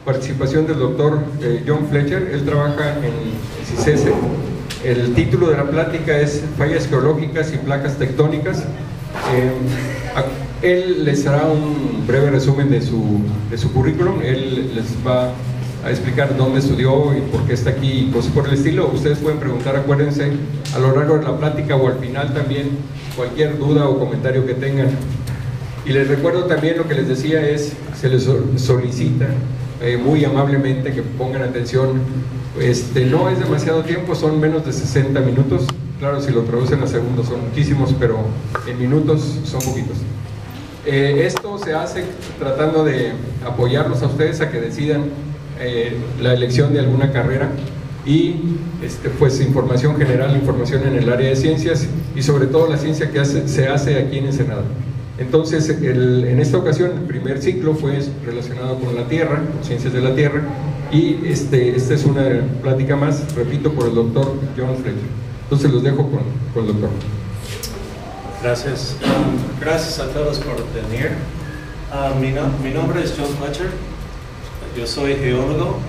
participación del doctor John Fletcher. Él trabaja en CICESE. El título de la plática es Fallas geológicas y placas tectónicas. Él les hará un breve resumen de su currículum. Él les va a explicar dónde estudió y por qué está aquí y cosas por el estilo. Ustedes pueden preguntar, acuérdense, a lo largo de la plática o al final también, cualquier duda o comentario que tengan. Y les recuerdo también lo que les decía es, se les solicita muy amablemente que pongan atención. No es demasiado tiempo, son menos de 60 minutos. Claro, si lo traducen a segundos son muchísimos, pero en minutos son poquitos. Esto se hace tratando de apoyarlos a ustedes a que decidan la elección de alguna carrera y pues información general, información en el área de ciencias y sobre todo la ciencia que se hace aquí en Ensenada. Entonces, en esta ocasión, el primer ciclo fue relacionado con la Tierra, con ciencias de la Tierra, y esta es una plática más, repito, por el doctor John Fletcher. Entonces los dejo con el doctor. Gracias. Gracias a todos por venir. Mi nombre es John Fletcher. Yo soy geólogo.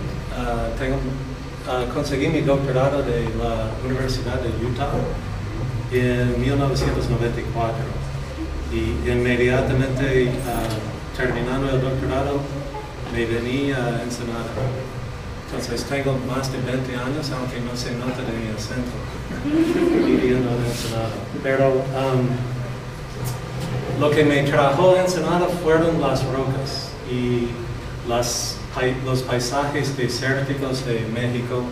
Conseguí mi doctorado de la Universidad de Utah en 1994. Y inmediatamente terminando el doctorado me vení a Ensenada. Entonces tengo más de 20 años, aunque no se nota de mi acento, viviendo en Ensenada. Pero lo que me trajo a Ensenada fueron las rocas y los paisajes desérticos de México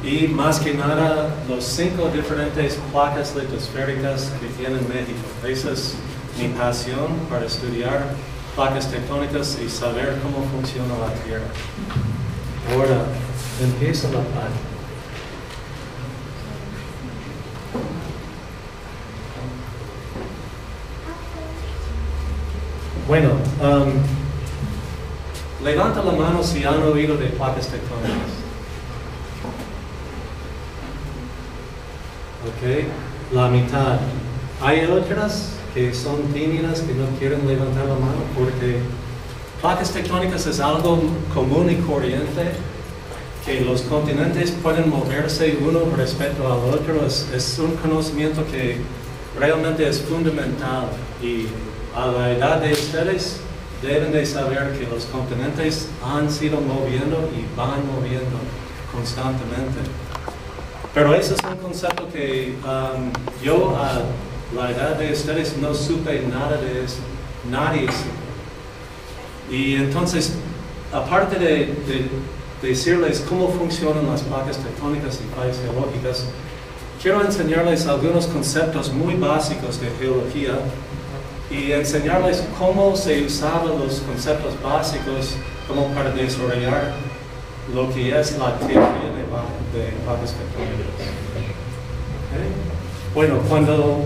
y más que nada los 5 diferentes placas litosféricas que tiene México. Esa es mi pasión para estudiar placas tectónicas y saber cómo funciona la Tierra. Ahora empieza la plática. Bueno, levanta la mano si han oído de placas tectónicas. Ok, la mitad. Hay otras que son tímidas, que no quieren levantar la mano, porque placas tectónicas es algo común y corriente, que los continentes pueden moverse uno respecto al otro. Es un conocimiento que realmente es fundamental y a la edad de ustedes deben de saber que los continentes han sido moviendo y van moviendo constantemente. Pero ese es un concepto que yo a la edad de ustedes no supe nada de eso, nadie supo. Y entonces, aparte de decirles cómo funcionan las placas tectónicas y fallas geológicas, quiero enseñarles algunos conceptos muy básicos de geología y enseñarles cómo se usaban los conceptos básicos como para desarrollar lo que es la teoría de placas tectónicas. ¿Okay? Bueno, cuando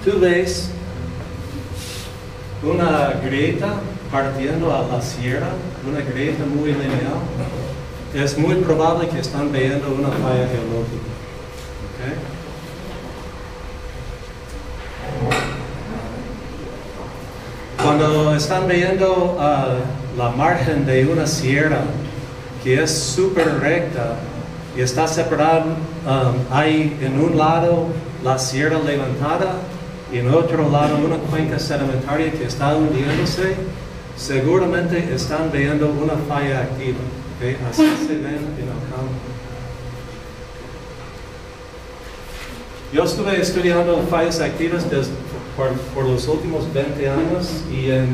tú ves una grieta partiendo a la sierra, una grieta muy lineal, es muy probable que están viendo una falla geológica. ¿Okay? Cuando están viendo la margen de una sierra que es súper recta y está separada, hay en un lado la sierra levantada y en otro lado una cuenca sedimentaria que está hundiéndose, seguramente están viendo una falla activa. ¿Okay? Así se ven en el campo. Yo estuve estudiando fallas activas por los últimos 20 años y en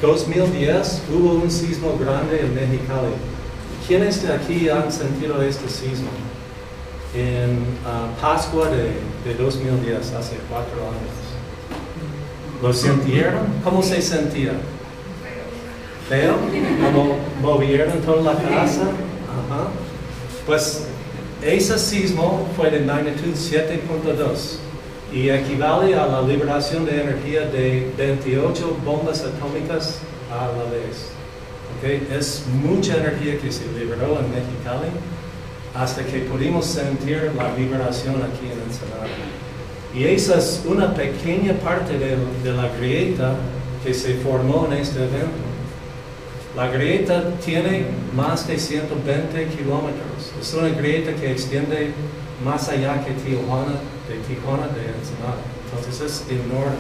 2010 hubo un sismo grande en Mexicali. ¿Quiénes de aquí han sentido este sismo? En Pascua de 2010, hace 4 años. ¿Lo sintieron? ¿Cómo se sentía? ¿Feo? ¿Cómo movieron toda la casa? Ajá. Pues ese sismo fue de magnitud 7.2 y equivale a la liberación de energía de 28 bombas atómicas a la vez. ¿Okay? Es mucha energía que se liberó en Mexicali hasta que pudimos sentir la vibración aquí en Ensenada. Y esa es una pequeña parte de la grieta que se formó en este evento. La grieta tiene más de 120 kilómetros. Es una grieta que extiende más allá que Tijuana de Ensenada. Entonces es enorme.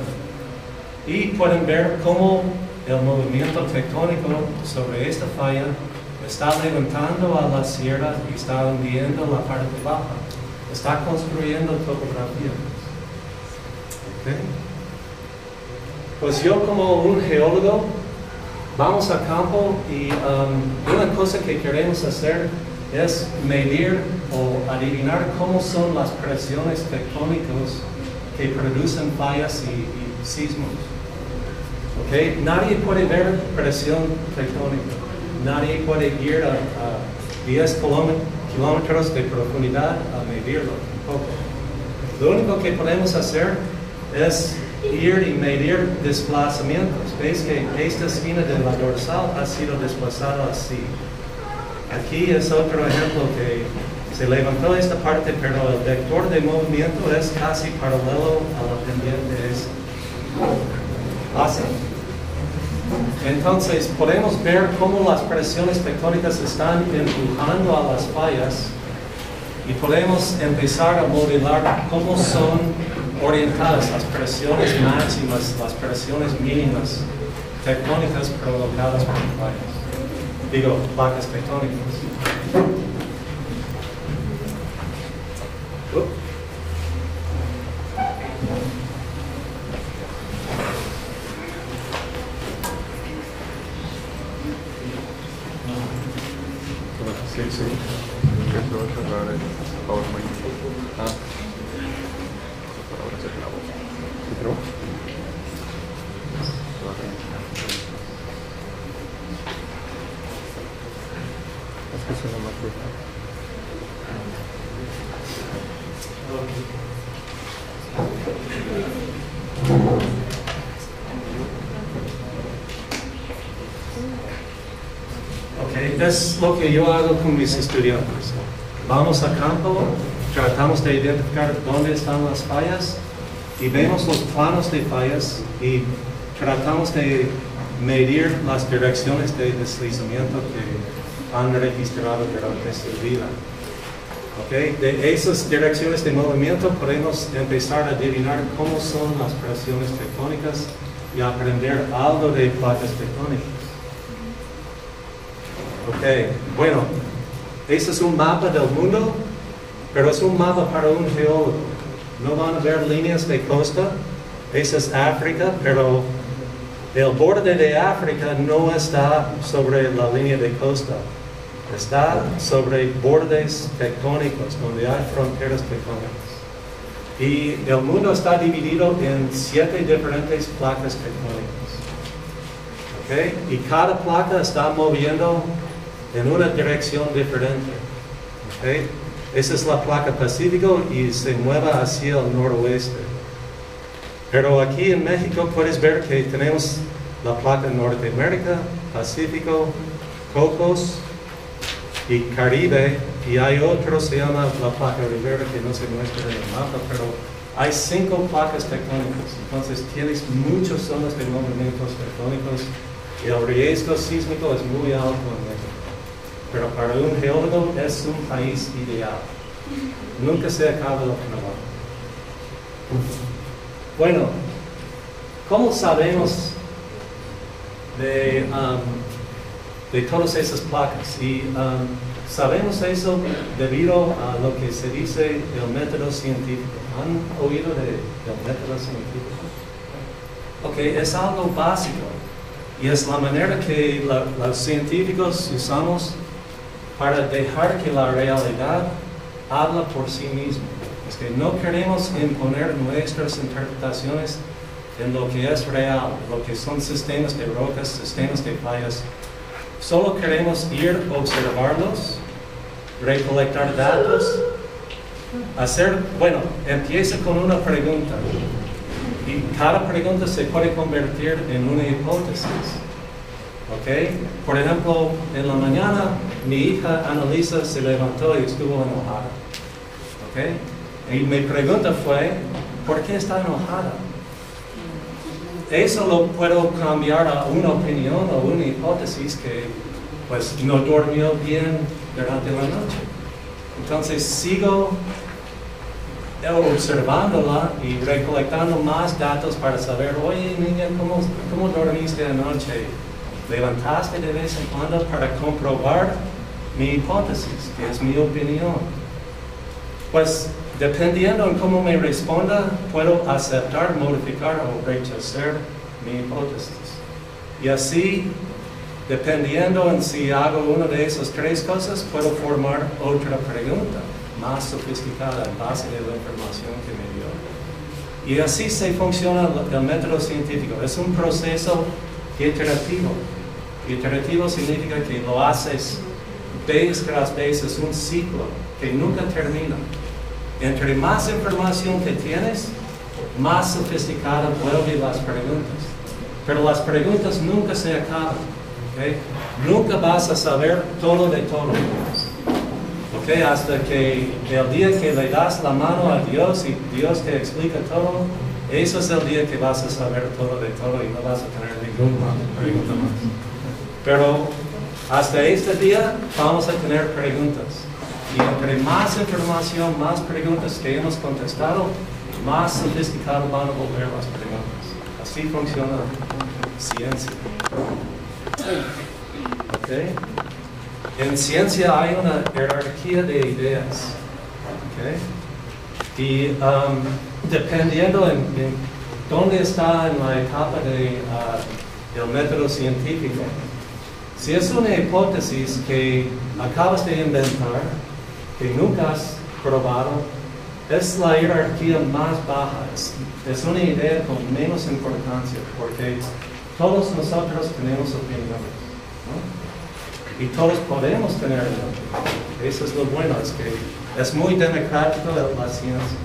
Y pueden ver cómo el movimiento tectónico sobre esta falla está levantando a la sierra y está hundiendo la parte baja. Está construyendo topografía. ¿Okay? Pues yo como un geólogo, vamos a campo y una cosa que queremos hacer es medir o adivinar cómo son las presiones tectónicas que producen fallas y sismos. ¿Okay? Nadie puede ver presión tectónica. Nadie puede ir a 10 kilómetros de profundidad a medirlo tampoco. Lo único que podemos hacer es ir y medir desplazamientos. Veis que esta esquina de la dorsal ha sido desplazada así. Aquí es otro ejemplo que se levantó esta parte, pero el vector de movimiento es casi paralelo a la pendiente así. Entonces podemos ver cómo las presiones tectónicas están empujando a las fallas y podemos empezar a modelar cómo son orientadas las presiones máximas, las presiones mínimas tectónicas provocadas por fallas. Digo, placas tectónicas. Sí, sí. Eso va a cerrar el PowerPoint. Ahora se grabó. ¿Sí grabó? Es que suena más fuerte. Es lo que yo hago con mis estudiantes. Vamos a campo, tratamos de identificar dónde están las fallas y vemos los planos de fallas y tratamos de medir las direcciones de deslizamiento que han registrado durante su vida. ¿Okay? De esas direcciones de movimiento podemos empezar a adivinar cómo son las presiones tectónicas y aprender algo de placas tectónicas. Ok, bueno, este es un mapa del mundo, pero es un mapa para un geólogo. No van a ver líneas de costa. Esa es África, pero el borde de África no está sobre la línea de costa. Está sobre bordes tectónicos, donde hay fronteras tectónicas. Y el mundo está dividido en 7 diferentes placas tectónicas. ¿Okay? Y cada placa está moviendo en una dirección diferente. ¿Okay? Esa es la placa Pacífico y se mueve hacia el noroeste. Pero aquí en México puedes ver que tenemos la placa Norteamérica, Pacífico, Cocos y Caribe, y hay otro, se llama la placa Rivera, que no se muestra en el mapa, pero hay 5 placas tectónicas. Entonces tienes muchas zonas de movimientos tectónicos y el riesgo sísmico es muy alto en México. Pero para un geólogo es un país ideal. Nunca se acaba el trabajo. Bueno, ¿cómo sabemos de todas esas placas? Y sabemos eso debido a lo que se dice el método científico. ¿Han oído del método científico? Ok, es algo básico. Y es la manera que los científicos usamos para dejar que la realidad habla por sí misma. Es que no queremos imponer nuestras interpretaciones en lo que es real, lo que son sistemas de rocas, sistemas de fallas. Solo queremos ir a observarlos, recolectar datos, empieza con una pregunta. Y cada pregunta se puede convertir en una hipótesis. ¿Okay? Por ejemplo, en la mañana mi hija Annalisa se levantó y estuvo enojada. ¿Okay? Y mi pregunta fue, ¿por qué está enojada? eso lo puedo cambiar a una opinión o una hipótesis que pues no durmió bien durante la noche. Entonces sigo observándola y recolectando más datos para saber, oye niña, ¿cómo dormiste anoche? ¿Levantaste de vez en cuando para comprobar mi hipótesis, que es mi opinión? Pues dependiendo en cómo me responda, puedo aceptar, modificar o rechazar mi hipótesis. Y así, dependiendo en si hago una de esas tres cosas, puedo formar otra pregunta más sofisticada en base de la información que me dio. Y así se funciona el método científico. Es un proceso iterativo. Iterativo significa que lo haces vez tras vez, es un ciclo que nunca termina. Entre más información que tienes, más sofisticada vuelven las preguntas. Pero las preguntas nunca se acaban. ¿Okay? Nunca vas a saber todo de todo. ¿Okay? Hasta que el día que le das la mano a Dios y Dios te explica todo, eso es el día que vas a saber todo de todo y no vas a tener ninguna pregunta más. Pero hasta este día vamos a tener preguntas. Y entre más información, más preguntas que hemos contestado, más sofisticado van a volver las preguntas. Así funciona ciencia. ¿Okay? En ciencia hay una jerarquía de ideas. ¿Okay? Y dependiendo en dónde está en la etapa del método científico, si es una hipótesis que acabas de inventar, que nunca has probado, es la jerarquía más baja, es una idea con menos importancia, porque todos nosotros tenemos opiniones, ¿no? Y todos podemos tener opiniones. Eso es lo bueno, es que es muy democrático la ciencia.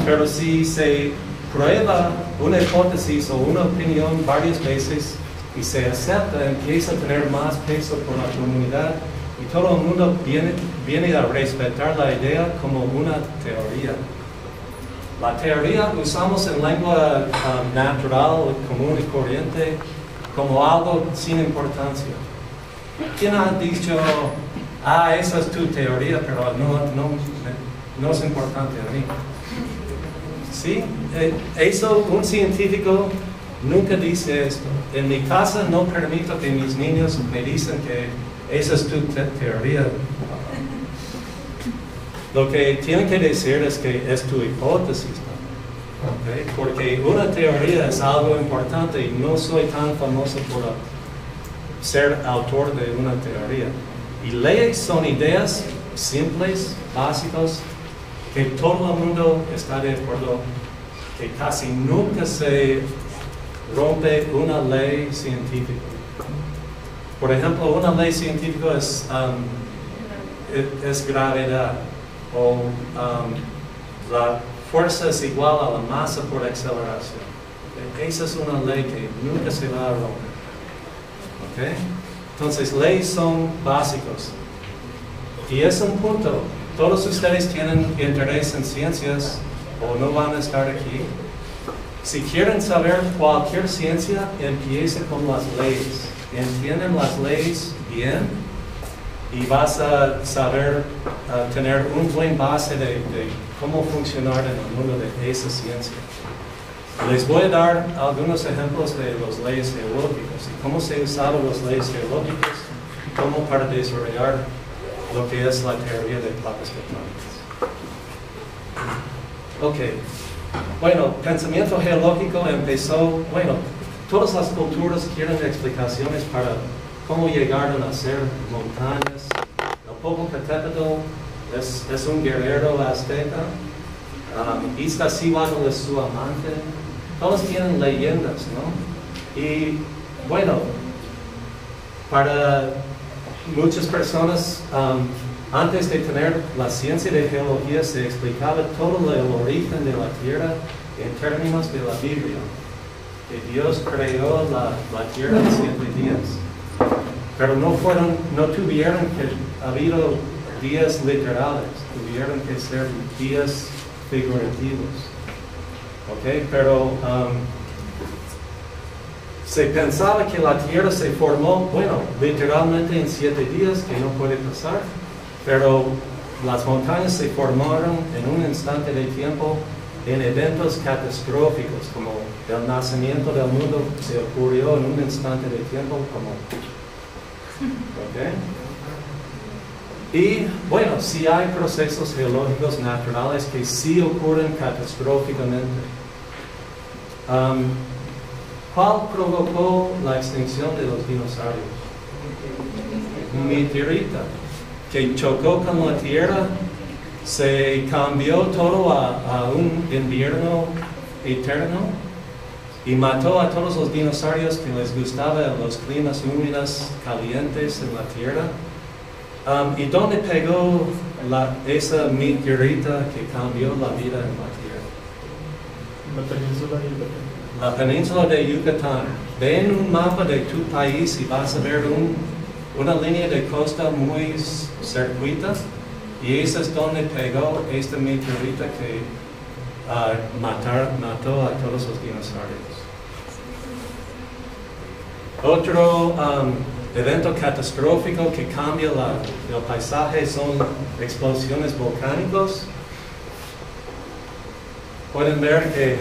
Pero si se prueba una hipótesis o una opinión varias veces y se acepta, empieza a tener más peso por la comunidad y todo el mundo viene a respetar la idea como una teoría. La teoría usamos en lengua natural, común y corriente, como algo sin importancia. ¿Quién ha dicho, esa es tu teoría, pero no es importante a mí? ¿Sí? Eso, un científico nunca dice esto. En mi casa no permito que mis niños me dicen que esa es tu teoría. Lo que tienen que decir es que es tu hipótesis, ¿no? ¿Okay? Porque una teoría es algo importante y no soy tan famoso por ser autor de una teoría. Y leyes son ideas simples, básicas, que todo el mundo está de acuerdo, que casi nunca se rompe una ley científica. Por ejemplo, una ley científica es gravedad, o la fuerza es igual a la masa por aceleración. Esa es una ley que nunca se va a romper. ¿Okay? Entonces, leyes son básicos. Y es un punto. Todos ustedes tienen interés en ciencias o no van a estar aquí. Si quieren saber cualquier ciencia, empiece con las leyes. Entienden las leyes bien y vas a saber tener un buen base de cómo funcionar en el mundo de esa ciencia. Les voy a dar algunos ejemplos de las leyes geológicas y cómo se usaban las leyes geológicas como para desarrollar lo que es la teoría de placas tectónicas. Ok. Bueno, pensamiento geológico empezó, todas las culturas quieren explicaciones para cómo llegaron a ser montañas. El Popocatépetl es un guerrero azteca. Iztaccíhuatl es su amante. Todos tienen leyendas, ¿no? Y bueno, para muchas personas, antes de tener la ciencia de geología, se explicaba todo el origen de la Tierra en términos de la Biblia. Que Dios creó la Tierra en 7 días. Pero no tuvieron que haber días literales, tuvieron que ser días figurativos. ¿Okay? Pero Se pensaba que la Tierra se formó, bueno, literalmente en 7 días, que no puede pasar, pero las montañas se formaron en un instante de tiempo en eventos catastróficos, como el nacimiento del mundo se ocurrió en un instante de tiempo, como... ¿Okay? Y bueno, sí hay procesos geológicos naturales que sí ocurren catastróficamente. ¿Cuál provocó la extinción de los dinosaurios? Un meteorito que chocó con la Tierra, se cambió todo a un invierno eterno y mató a todos los dinosaurios que les gustaban los climas húmedos, calientes en la Tierra. ¿Y dónde pegó esa meteorita que cambió la vida en la Tierra? La península de Yucatán. Ve en un mapa de tu país y vas a ver una línea de costa muy cerquita, y esa es donde pegó esta meteorita que mató a todos los dinosaurios. Otro evento catastrófico que cambia el paisaje son explosiones volcánicas. Pueden ver que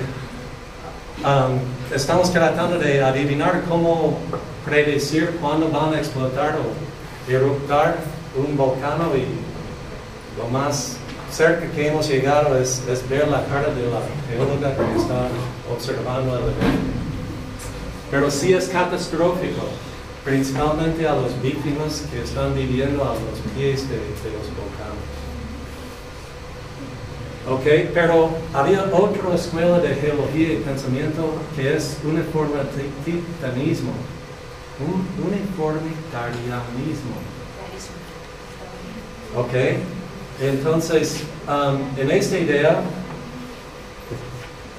estamos tratando de adivinar cómo predecir cuándo van a explotar o eruptar un volcán, y lo más cerca que hemos llegado es ver la cara de la geóloga que está observando el evento. Pero sí es catastrófico, principalmente a las víctimas que están viviendo a los pies de los volcanes. Ok, pero había otra escuela de geología y pensamiento que es uniformitarianismo. Uniformitarianismo. Ok, entonces en esta idea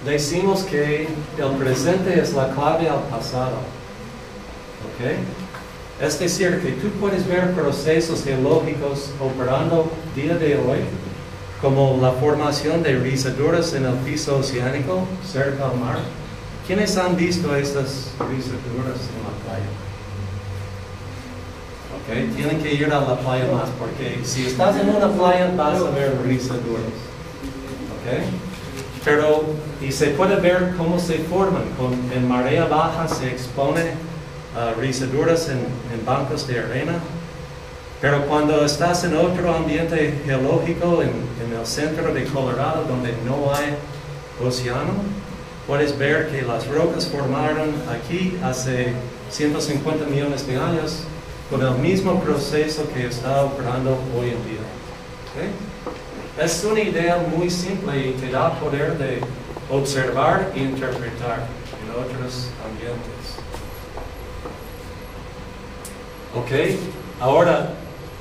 decimos que el presente es la clave al pasado. Ok, es decir, que tú puedes ver procesos geológicos operando día de hoy, como la formación de rizaduras en el piso oceánico cerca al mar. ¿Quiénes han visto estas rizaduras en la playa? Okay. Tienen que ir a la playa más, porque si estás en una playa vas a ver rizaduras. Okay. Pero, y se puede ver cómo se forman. En marea baja se expone rizaduras en bancos de arena. Pero cuando estás en otro ambiente geológico, en el centro de Colorado, donde no hay océano, puedes ver que las rocas formaron aquí hace 150 millones de años, con el mismo proceso que está operando hoy en día. ¿Okay? Es una idea muy simple y te da poder de observar e interpretar en otros ambientes. ¿Ok? Ahora,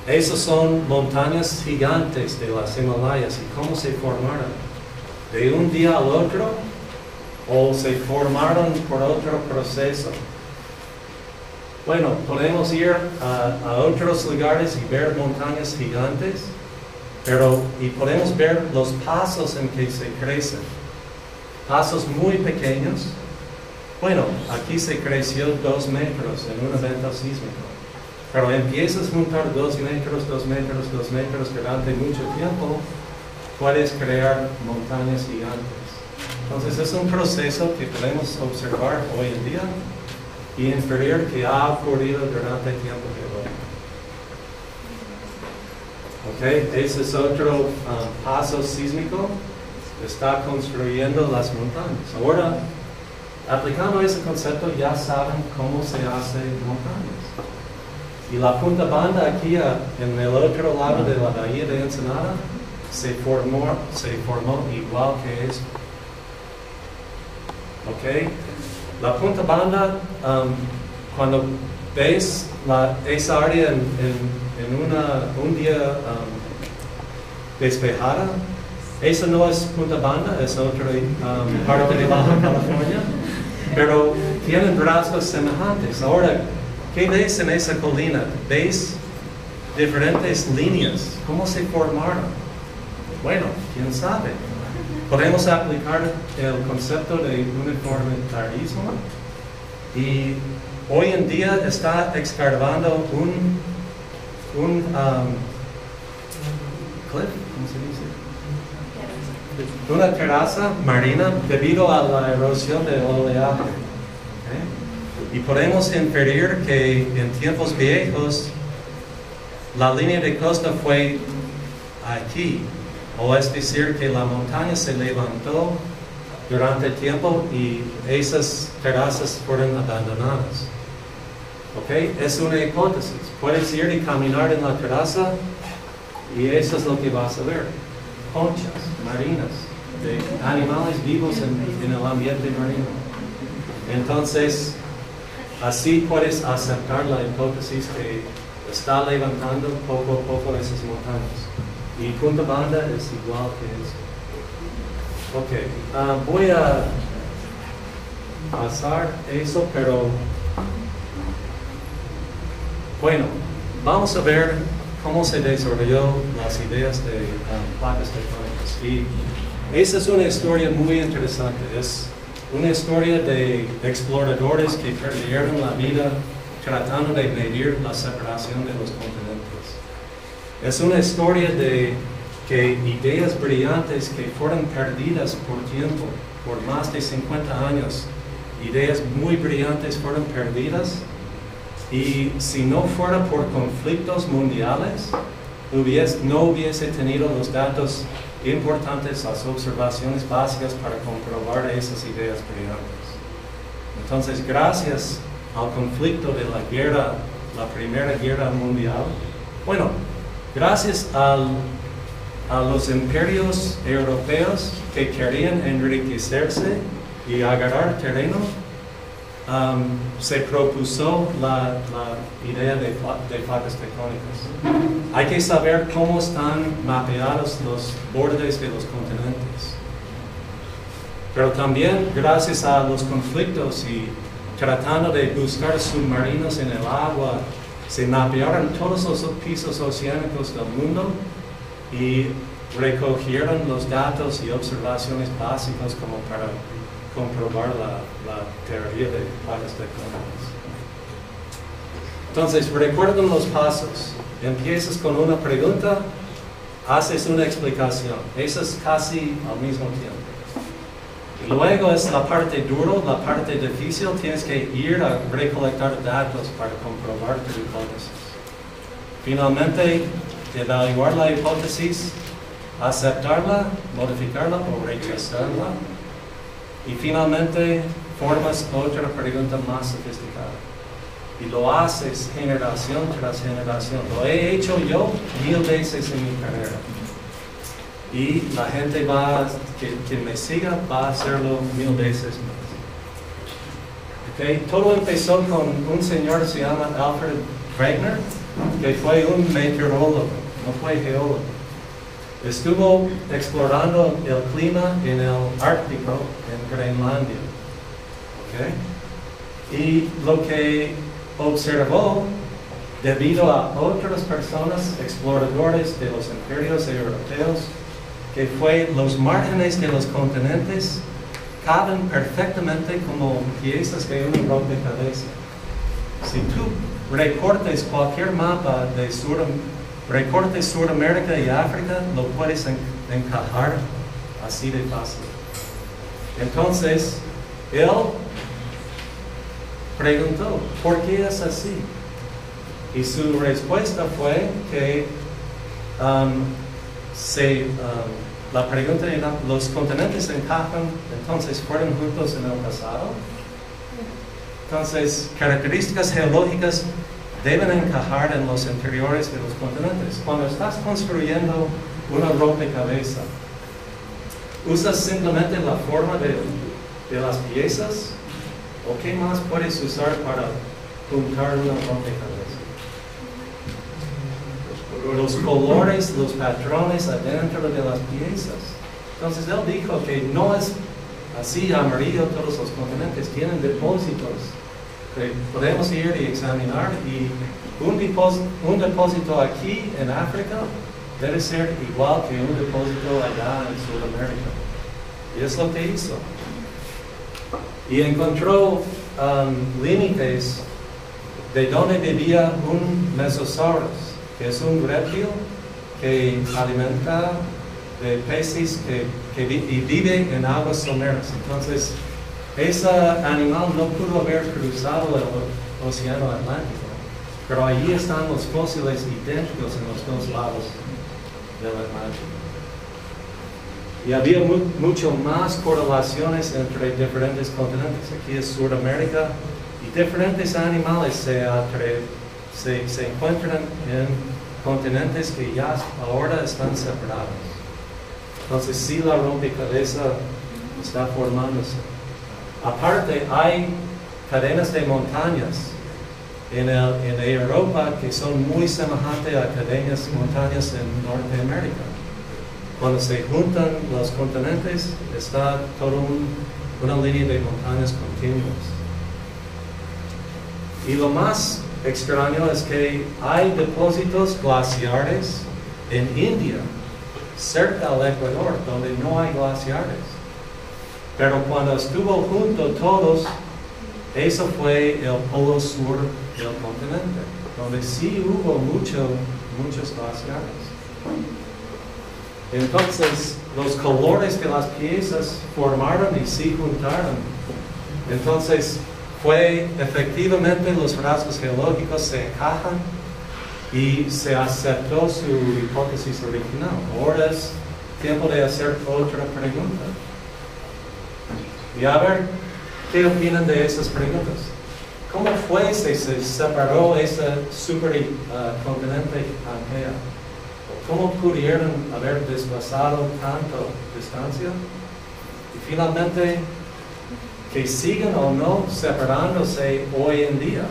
esas son montañas gigantes de las Himalayas. ¿Y cómo se formaron? ¿De un día al otro? ¿O se formaron por otro proceso? Bueno, podemos ir a otros lugares y ver montañas gigantes, y podemos ver los pasos en que se crecen. Pasos muy pequeños. Bueno, aquí se creció 2 metros en un evento sísmico. Pero empiezas a juntar 2 metros, 2 metros, 2 metros durante mucho tiempo, puedes crear montañas gigantes. Entonces es un proceso que podemos observar hoy en día y inferir que ha ocurrido durante el tiempo geológico. Ok, ese es otro paso sísmico. Está construyendo las montañas. Ahora, aplicando ese concepto, ya saben cómo se hacen montañas. Y la punta banda aquí en el otro lado de la bahía de Ensenada se formó igual que esto. ¿Ok? La punta banda, cuando ves esa área en un día despejada, esa no es punta banda, es otra parte de Baja California, pero tienen rasgos semejantes. Ahora, ¿qué ves en esa colina? ¿Ves diferentes líneas? ¿Cómo se formaron? Bueno, quién sabe. Podemos aplicar el concepto de uniformitarismo Y hoy en día está excavando un cliff, ¿cómo se dice? Una terraza marina debido a la erosión del oleaje. ¿Okay? Y podemos inferir que en tiempos viejos la línea de costa fue aquí, o es decir que la montaña se levantó durante el tiempo y esas terrazas fueron abandonadas. ¿Ok? Es una hipótesis. Puedes ir y caminar en la terraza y eso es lo que vas a ver. Conchas marinas, de animales vivos en el ambiente marino. Entonces, así puedes aceptar la hipótesis que está levantando poco a poco esas montañas. Y Punta Banda es igual que eso. Ok, voy a pasar eso, pero bueno, vamos a ver cómo se desarrolló las ideas de placas tectónicas. Y esa es una historia muy interesante. Es una historia de exploradores que perdieron la vida tratando de medir la separación de los continentes. Es una historia de que ideas brillantes que fueron perdidas por tiempo, por más de 50 años, ideas muy brillantes fueron perdidas. Y si no fuera por conflictos mundiales, no hubiese tenido los datos importantes, las observaciones básicas para comprobar esas ideas brillantes. Entonces, gracias al conflicto de la guerra, la Primera Guerra Mundial, bueno, gracias a los imperios europeos que querían enriquecerse y agarrar terreno, se propuso la idea de placas tectónicas. Hay que saber cómo están mapeados los bordes de los continentes. Pero también, gracias a los conflictos y tratando de buscar submarinos en el agua, se mapearon todos los pisos oceánicos del mundo y recogieron los datos y observaciones básicas como para comprobar la teoría de placas tectónicas. Entonces, recuerden los pasos. Empiezas con una pregunta, haces una explicación. Eso es casi al mismo tiempo. Y luego es la parte dura, la parte difícil. Tienes que ir a recolectar datos para comprobar tu hipótesis. Finalmente, evaluar la hipótesis, aceptarla, modificarla o rechazarla. Y finalmente, formas otra pregunta más sofisticada. Y lo haces generación tras generación. Lo he hecho yo 1000 veces en mi carrera. Y la gente que me siga va a hacerlo 1000 veces más. Okay. Todo empezó con un señor que se llama Alfred Wegener, que fue un meteorólogo, no fue geólogo. Estuvo explorando el clima en el Ártico, en Groenlandia. Okay. Y lo que observó, debido a otras personas, exploradores de los imperios europeos, que fue los márgenes de los continentes caben perfectamente como piezas de un rompecabezas. Si tú recortes cualquier mapa de recortes Sudamérica y África, lo puedes encajar así de fácil. Entonces, él preguntó, ¿por qué es así? Y su respuesta fue que la pregunta era, ¿los continentes encajan, entonces fueron juntos en el pasado? Entonces, características geológicas deben encajar en los interiores de los continentes. Cuando estás construyendo una rompecabezas, ¿usas simplemente la forma de las piezas? ¿O qué más puedes usar para juntar una rompecabezas? Los colores, los patrones adentro de las piezas. Entonces él dijo que no es así amarillo todos los continentes, tienen depósitos que podemos ir y examinar, y un depósito aquí en África debe ser igual que un depósito allá en Sudamérica. Y es lo que hizo. Y encontró límites de donde vivía un Mesosaurus, que es un reptil que alimenta de peces y vive en aguas someras. Entonces, ese animal no pudo haber cruzado el océano Atlántico, pero allí están los fósiles idénticos en los dos lados del Atlántico. Y había mucho más correlaciones entre diferentes continentes. Aquí es Sudamérica, y diferentes animales se encuentran en continentes que ya ahora están separados. Entonces, sí, la rompecabezas está formándose. Aparte, hay cadenas de montañas en Europa que son muy semejantes a cadenas de montañas en Norteamérica. Cuando se juntan los continentes, está toda una línea de montañas continuas. Y lo más extraño es que hay depósitos glaciares en India, cerca del Ecuador, donde no hay glaciares. Pero cuando estuvo junto todos, eso fue el polo sur del continente, donde sí hubo muchos glaciares. Entonces, los colores de las piezas formaron y sí juntaron. Entonces, efectivamente los rasgos geológicos se encajan y se aceptó su hipótesis original. Ahora es tiempo de hacer otra pregunta. Y a ver, ¿qué opinan de esas preguntas? ¿Cómo fue que se separó ese supercontinente Pangea? ¿Cómo pudieron haber desplazado tanto distancia? Y finalmente, que sigan o no separándose hoy en día.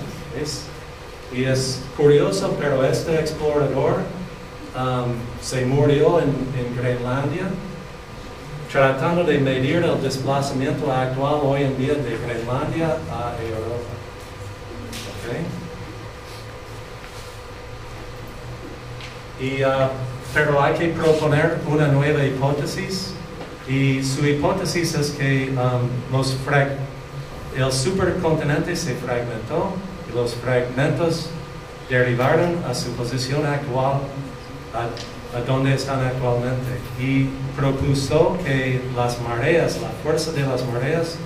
Y es curioso, pero este explorador se murió en Groenlandia, tratando de medir el desplazamiento actual hoy en día de Groenlandia a Europa. ¿Okay? Pero hay que proponer una nueva hipótesis, y su hipótesis es que el supercontinente se fragmentó y los fragmentos derivaron a su posición actual, a donde están actualmente, y propuso que las mareas, la fuerza de las mareas,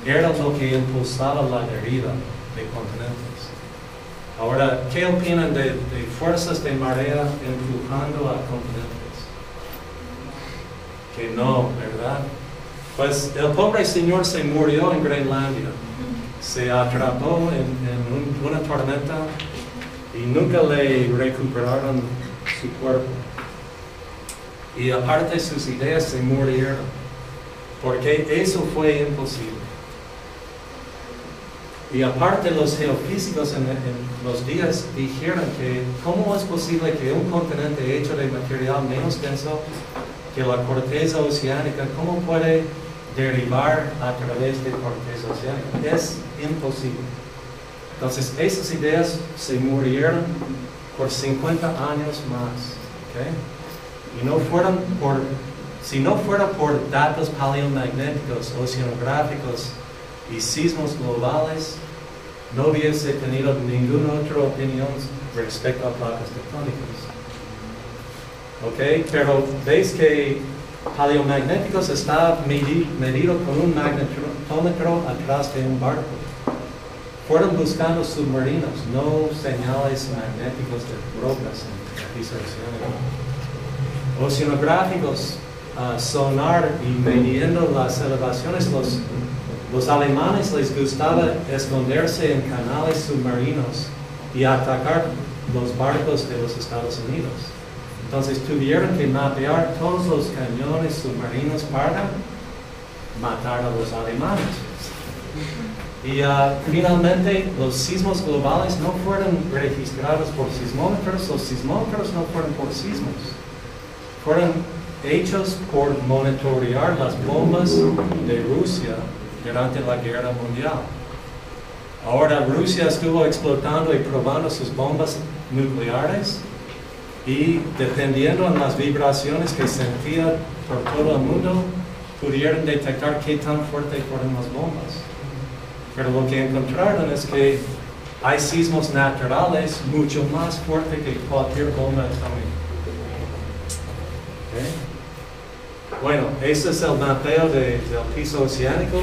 era lo que impulsaba la deriva de continentes. Ahora, ¿qué opinan de fuerzas de marea empujando a continentes? Que no, ¿verdad? Pues el pobre señor se murió en Groenlandia, se atrapó en una tormenta y nunca le recuperaron su cuerpo. Y aparte sus ideas se murieron, porque eso fue imposible. Y aparte los geofísicos en los días dijeron que cómo es posible que un continente hecho de material menos denso que la corteza oceánica, cómo puede derivar a través de corteza oceánica. Es imposible. Entonces esas ideas se murieron por 50 años más. ¿Okay? Si no fuera por datos paleomagnéticos, oceanográficos y sismos globales, no hubiese tenido ninguna otra opinión respecto a placas tectónicas. ¿Ok? Pero veis que paleomagnéticos está medido con un magnetómetro atrás de un barco. Fueron buscando submarinos, no señales magnéticos de rocas en la pista oceánica. Oceanográficos, sonar y midiendo las elevaciones, los alemanes les gustaba esconderse en canales submarinos y atacar los barcos de los Estados Unidos. Entonces tuvieron que mapear todos los cañones submarinos para matar a los alemanes. Y finalmente los sismos globales no fueron registrados por sismómetros, los sismómetros no fueron por sismos. Fueron hechos por monitorear las bombas de Rusia durante la Guerra Mundial. Ahora Rusia estuvo explotando y probando sus bombas nucleares y dependiendo de las vibraciones que sentía por todo el mundo, pudieron detectar qué tan fuerte fueron las bombas. pero lo que encontraron es que hay sismos naturales mucho más fuertes que cualquier bomba atómica. ¿Okay? Bueno, ese es el mapeo del piso oceánico.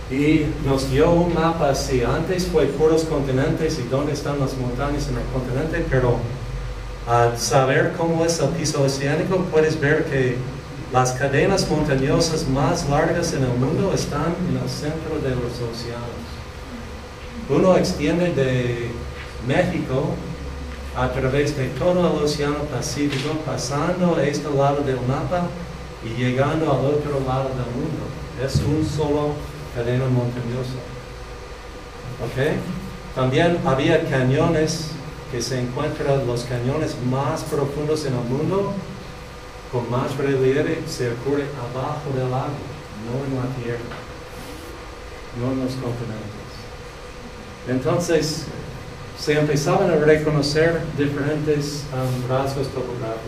Y nos dio un mapa así. Antes fue puros continentes y dónde están las montañas en el continente, pero al saber cómo es el piso oceánico, puedes ver que las cadenas montañosas más largas en el mundo están en el centro de los océanos. Uno extiende de México a través de todo el océano Pacífico, pasando a este lado del mapa y llegando al otro lado del mundo. Es un solo cadena montañosa. ¿Okay? También había cañones que se encuentran, los cañones más profundos en el mundo, con más relieve, se ocurre abajo del agua, no en la tierra, no en los continentes. Entonces, se empezaban a reconocer diferentes rasgos topográficos.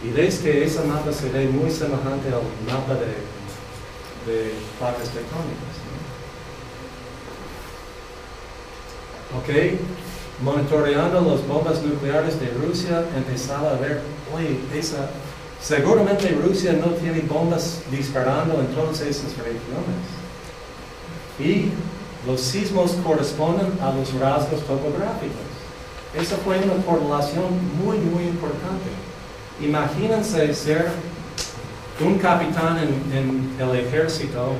Y ves que ese mapa se ve muy semejante al mapa de placas tectónicas. Ok, monitoreando las bombas nucleares de Rusia, empezaba a ver, oye, seguramente Rusia no tiene bombas disparando en todas esas regiones. Y los sismos corresponden a los rasgos topográficos. Esa fue una correlación muy, muy importante. Imagínense ser un capitán en el ejército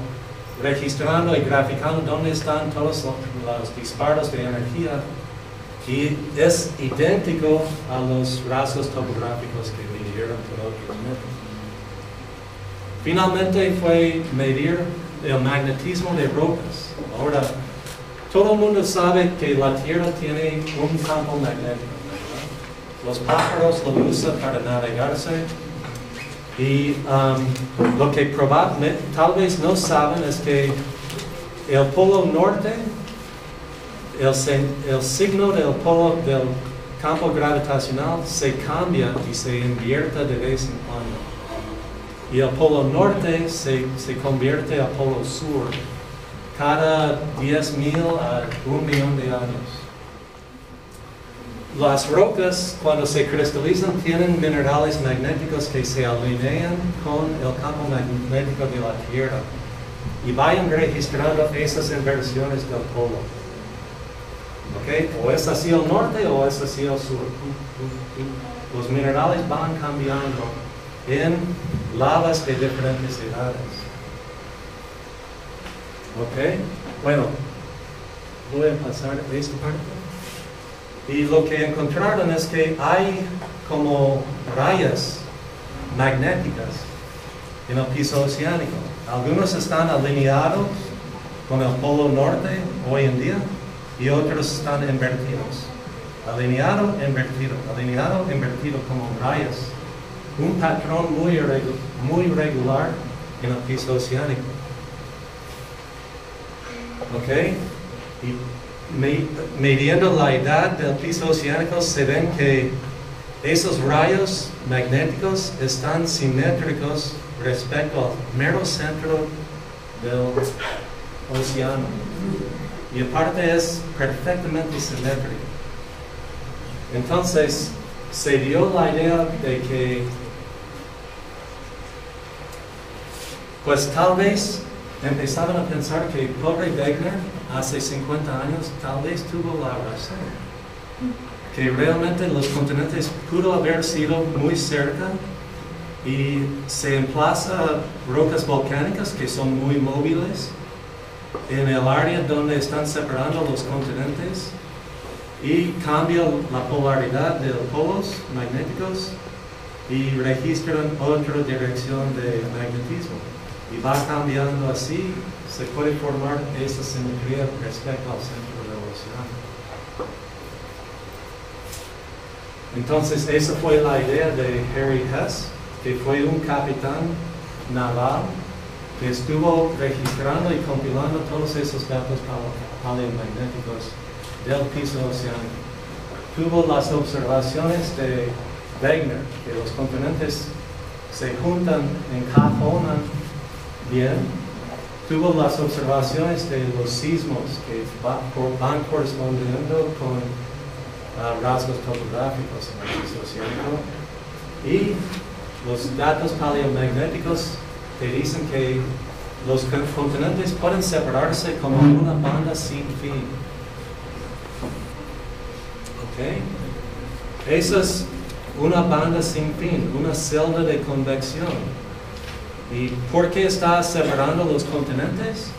registrando y graficando dónde están todos los disparos de energía, y es idéntico a los rasgos topográficos que midieron por otros métodos. Finalmente fue medir el magnetismo de rocas. Ahora, todo el mundo sabe que la Tierra tiene un campo magnético, ¿verdad? Los pájaros lo usan para navegarse. Y lo que tal vez no saben es que el polo norte, el signo del campo gravitacional se cambia y se invierte de vez en cuando. Y el polo norte se convierte al polo sur cada 10,000 a 1,000,000 de años. Las rocas, cuando se cristalizan, tienen minerales magnéticos que se alinean con el campo magnético de la Tierra y vayan registrando esas inversiones del polo. ¿Okay? O es hacia el norte o es hacia el sur. Los minerales van cambiando en lavas de diferentes edades. ¿Ok? Bueno, voy a pasar esta parte. Y lo que encontraron es que hay como rayas magnéticas en el piso oceánico. Algunos están alineados con el polo norte hoy en día y otros están invertidos. Alineado, invertido como rayas. Un patrón muy regular en el piso oceánico. ¿Ok? Y midiendo la edad del piso oceánico, se ven que esos rayos magnéticos están simétricos respecto al mero centro del océano. Y aparte es perfectamente simétrico. Entonces, se dio la idea de que, pues tal vez empezaban a pensar que pobre Wegener hace 50 años tal vez tuvo la razón, que realmente los continentes pudo haber sido muy cerca y se emplaza rocas volcánicas que son muy móviles en el área donde están separando los continentes y cambia la polaridad de los polos magnéticos y registran otra dirección de magnetismo. Y va cambiando así, se puede formar esa simetría respecto al centro del océano. Entonces, esa fue la idea de Harry Hess, que fue un capitán naval que estuvo registrando y compilando todos esos datos paleomagnéticos del piso oceánico. Tuvo las observaciones de Wegener, que los continentes se juntan, encajonan bien, tuvo las observaciones de los sismos que van correspondiendo con rasgos topográficos en el piso oceánico, y los datos paleomagnéticos te dicen que los continentes pueden separarse como una banda sin fin. ¿Ok? Eso es una banda sin fin, una celda de convección. ¿Y por qué está separando los continentes?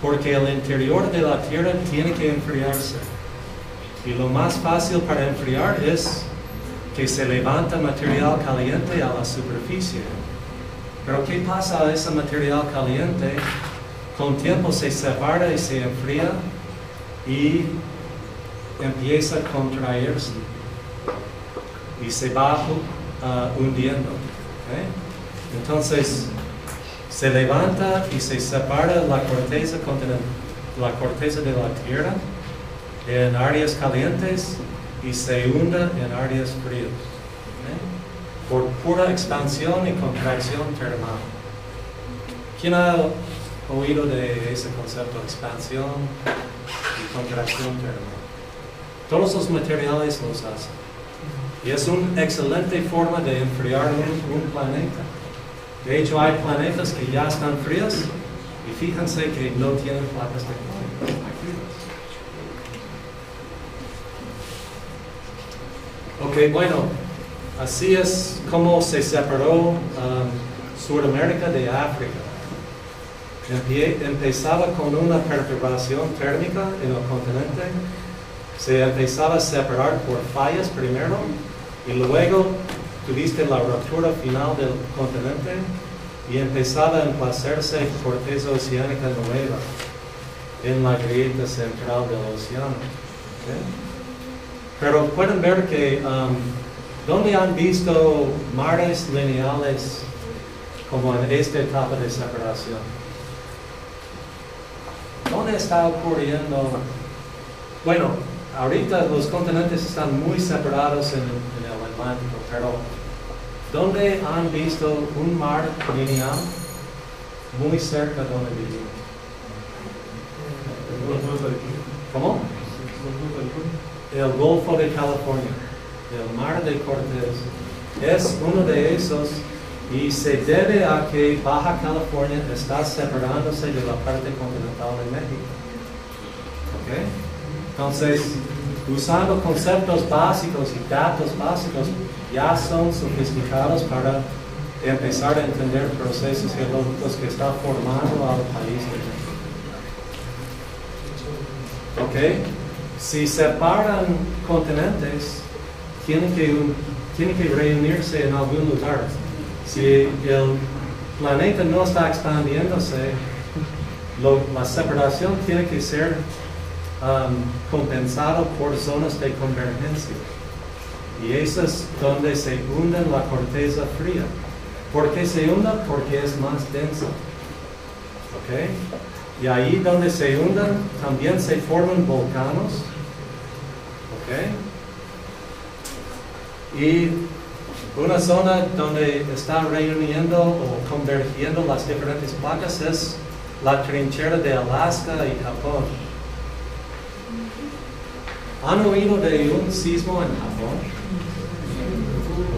Porque el interior de la Tierra tiene que enfriarse. Y lo más fácil para enfriar es que se levanta material caliente a la superficie. Pero ¿qué pasa a ese material caliente? Con tiempo se separa y se enfría y empieza a contraerse. Y se va hundiendo. ¿Okay? Entonces, se levanta y se separa la corteza de la Tierra en áreas calientes y se hunde en áreas frías. ¿Okay? Por pura expansión y contracción termal. ¿Quién ha oído de ese concepto? Expansión y contracción termal. Todos los materiales los hacen. Y es una excelente forma de enfriar un planeta. De hecho, hay planetas que ya están fríos y fíjense que no tienen placas tectónicas activas. Ok, bueno, así es como se separó Sudamérica de África. Empezaba con una perturbación térmica en el continente. Se empezaba a separar por fallas primero y luego tuviste la ruptura final del continente y empezaba a emplazarse corteza oceánica nueva en la grieta central del océano. ¿Okay? Pero pueden ver que ¿dónde han visto mares lineales como en esta etapa de separación? ¿Dónde está ocurriendo? Bueno, ahorita los continentes están muy separados en el Atlántico, pero ¿dónde han visto un mar lineal muy cerca de donde vivimos? ¿Cómo? El Golfo de California, el mar de Cortés, es uno de esos y se debe a que Baja California está separándose de la parte continental de México. ¿Okay? Entonces, usando conceptos básicos y datos básicos, ya son sofisticados para empezar a entender procesos geológicos que están formando al país de México. ¿Ok? Si separan continentes, tienen que reunirse en algún lugar. Si el planeta no está expandiéndose, la separación tiene que ser compensado por zonas de convergencia. Y eso es donde se hunde la corteza fría. ¿Por qué se hunde? Porque es más densa. ¿Okay? Y ahí donde se hunden también se forman volcanos. ¿Okay? Y una zona donde están reuniendo o convergiendo las diferentes placas es la trinchera de Alaska y Japón. ¿Han oído de un sismo en Japón?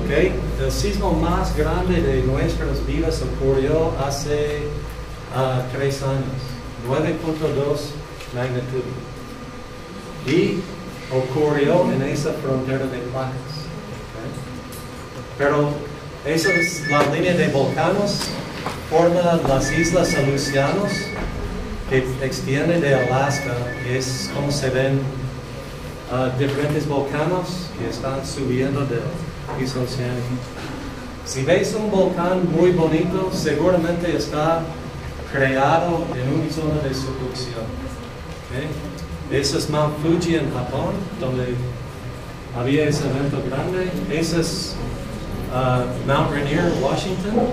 Okay. El sismo más grande de nuestras vidas ocurrió hace 3 años, 9.2 magnitud. Y ocurrió en esa frontera de placas. Okay. Pero esa es la línea de volcanos, forma las islas Aleutianos que extiende de Alaska, y es como se ven diferentes volcanos que están subiendo del piso oceánico. Si ves un volcán muy bonito, seguramente está creado en una zona de subducción. ¿Okay? Ese es Mount Fuji en Japón, donde había ese evento grande. Ese es Mount Rainier, Washington.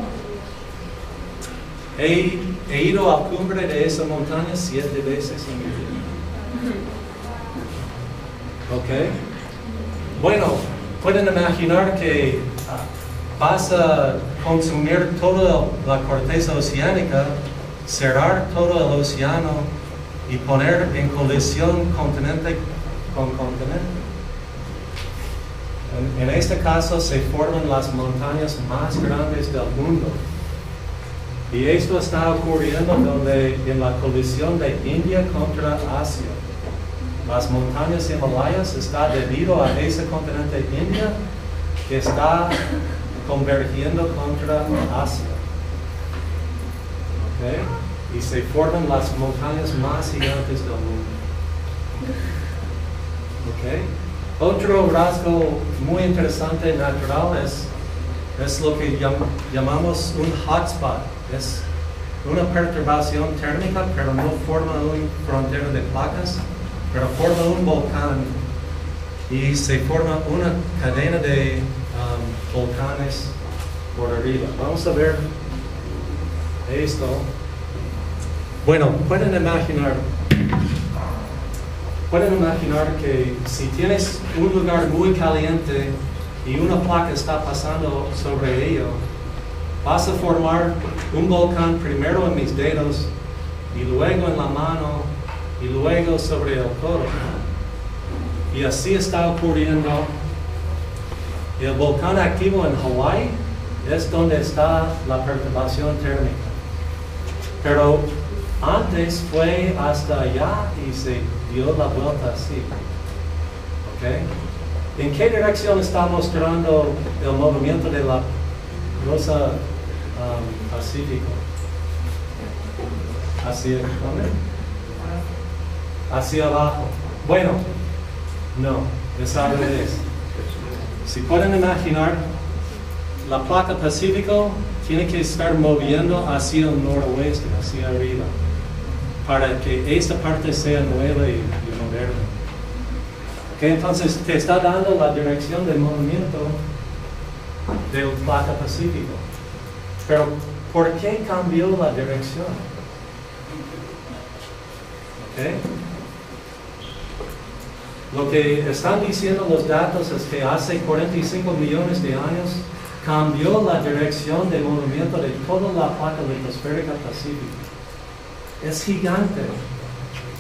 He ido a la cumbre de esa montaña 7 veces en mi vida. ¿Ok? Bueno, pueden imaginar que vas a consumir toda la corteza oceánica cerrar todo el océano y poner en colisión continente con continente. En este caso se forman las montañas más grandes del mundo. Y esto está ocurriendo en la colisión de India contra Asia. Las montañas Himalayas está debido a ese continente India que está convergiendo contra Asia. ¿Okay? Y se forman las montañas más gigantes del mundo. ¿Okay? Otro rasgo muy interesante natural es lo que llamamos un hotspot. Es una perturbación térmica, pero no forma una frontera de placas, pero forma un volcán y se forma una cadena de volcanes por arriba. Vamos a ver esto. Bueno, pueden imaginar que si tienes un lugar muy caliente y una placa está pasando sobre ello, vas a formar un volcán primero en mis dedos y luego en la mano y luego sobre el codo. Y así está ocurriendo. El volcán activo en Hawái es donde está la perturbación térmica. Pero antes fue hasta allá y se dio la vuelta así. ¿Okay? ¿En qué dirección está mostrando el movimiento de la rosa Pacífico? ¿Hacia dónde? Hacia abajo. Bueno, no, es al revés. Si pueden imaginar, la placa Pacífico tiene que estar moviendo hacia el noroeste, hacia arriba, para que esta parte sea nueva y moderna. Okay, entonces te está dando la dirección del movimiento del placa Pacífico. Pero, ¿por qué cambió la dirección? Okay. Lo que están diciendo los datos es que hace 45 millones de años cambió la dirección de movimiento de toda la placa litosférica pacífica. Es gigante.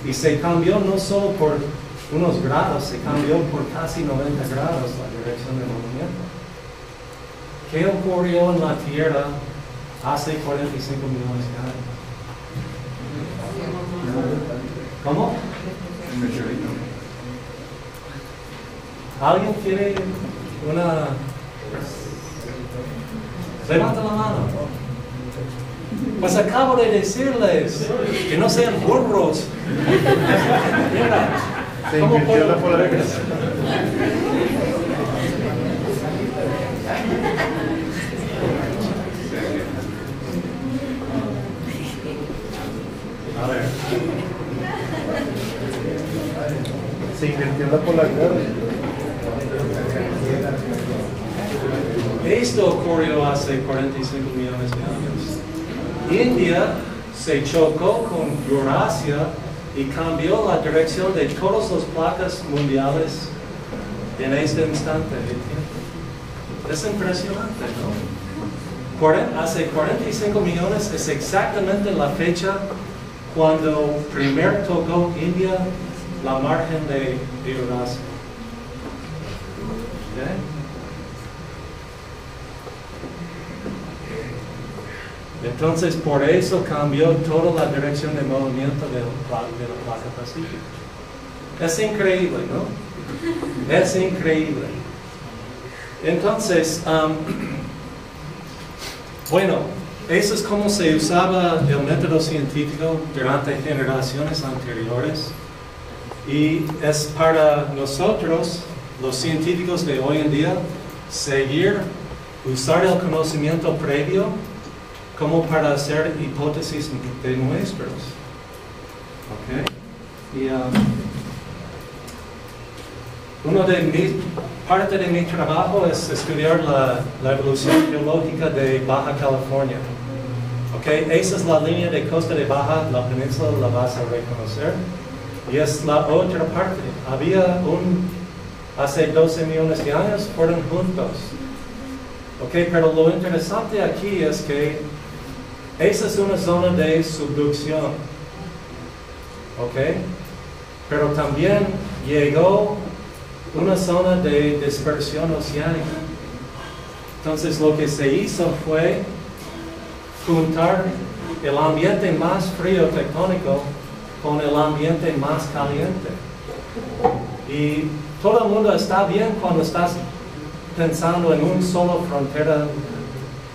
Y se cambió no solo por unos grados, se cambió por casi 90 grados la dirección de movimiento. ¿Qué ocurrió en la Tierra hace 45 millones de años? ¿Cómo? ¿Alguien tiene una...? Levanta la mano. Pues acabo de decirles que no sean burros. Mira, ¿cómo puedo? A ver. Se invirtió la polaridad. Esto ocurrió hace 45 millones de años. India se chocó con Eurasia y cambió la dirección de todas las placas mundiales en este instante de tiempo. Es impresionante, ¿no? Hace 45 millones es exactamente la fecha cuando primero tocó India la margen de Eurasia. ¿Okay? Entonces, por eso cambió toda la dirección de movimiento de la placa pacífica. Es increíble, ¿no? Es increíble. Entonces, bueno, eso es como se usaba el método científico durante generaciones anteriores. Y es para nosotros, los científicos de hoy en día, usar el conocimiento previo como para hacer hipótesis de nuestros. ¿Okay? Y parte de mi trabajo es estudiar la evolución geológica de Baja California. ¿Okay? Esa es la línea de costa de Baja, la península la vas a reconocer. Y es la otra parte. Hace 12 millones de años fueron juntos. ¿Okay? Pero lo interesante aquí es que esa es una zona de subducción, ¿ok? Pero también llegó una zona de dispersión oceánica. Entonces lo que se hizo fue juntar el ambiente más frío tectónico con el ambiente más caliente. Y todo el mundo está bien cuando estás pensando en una sola frontera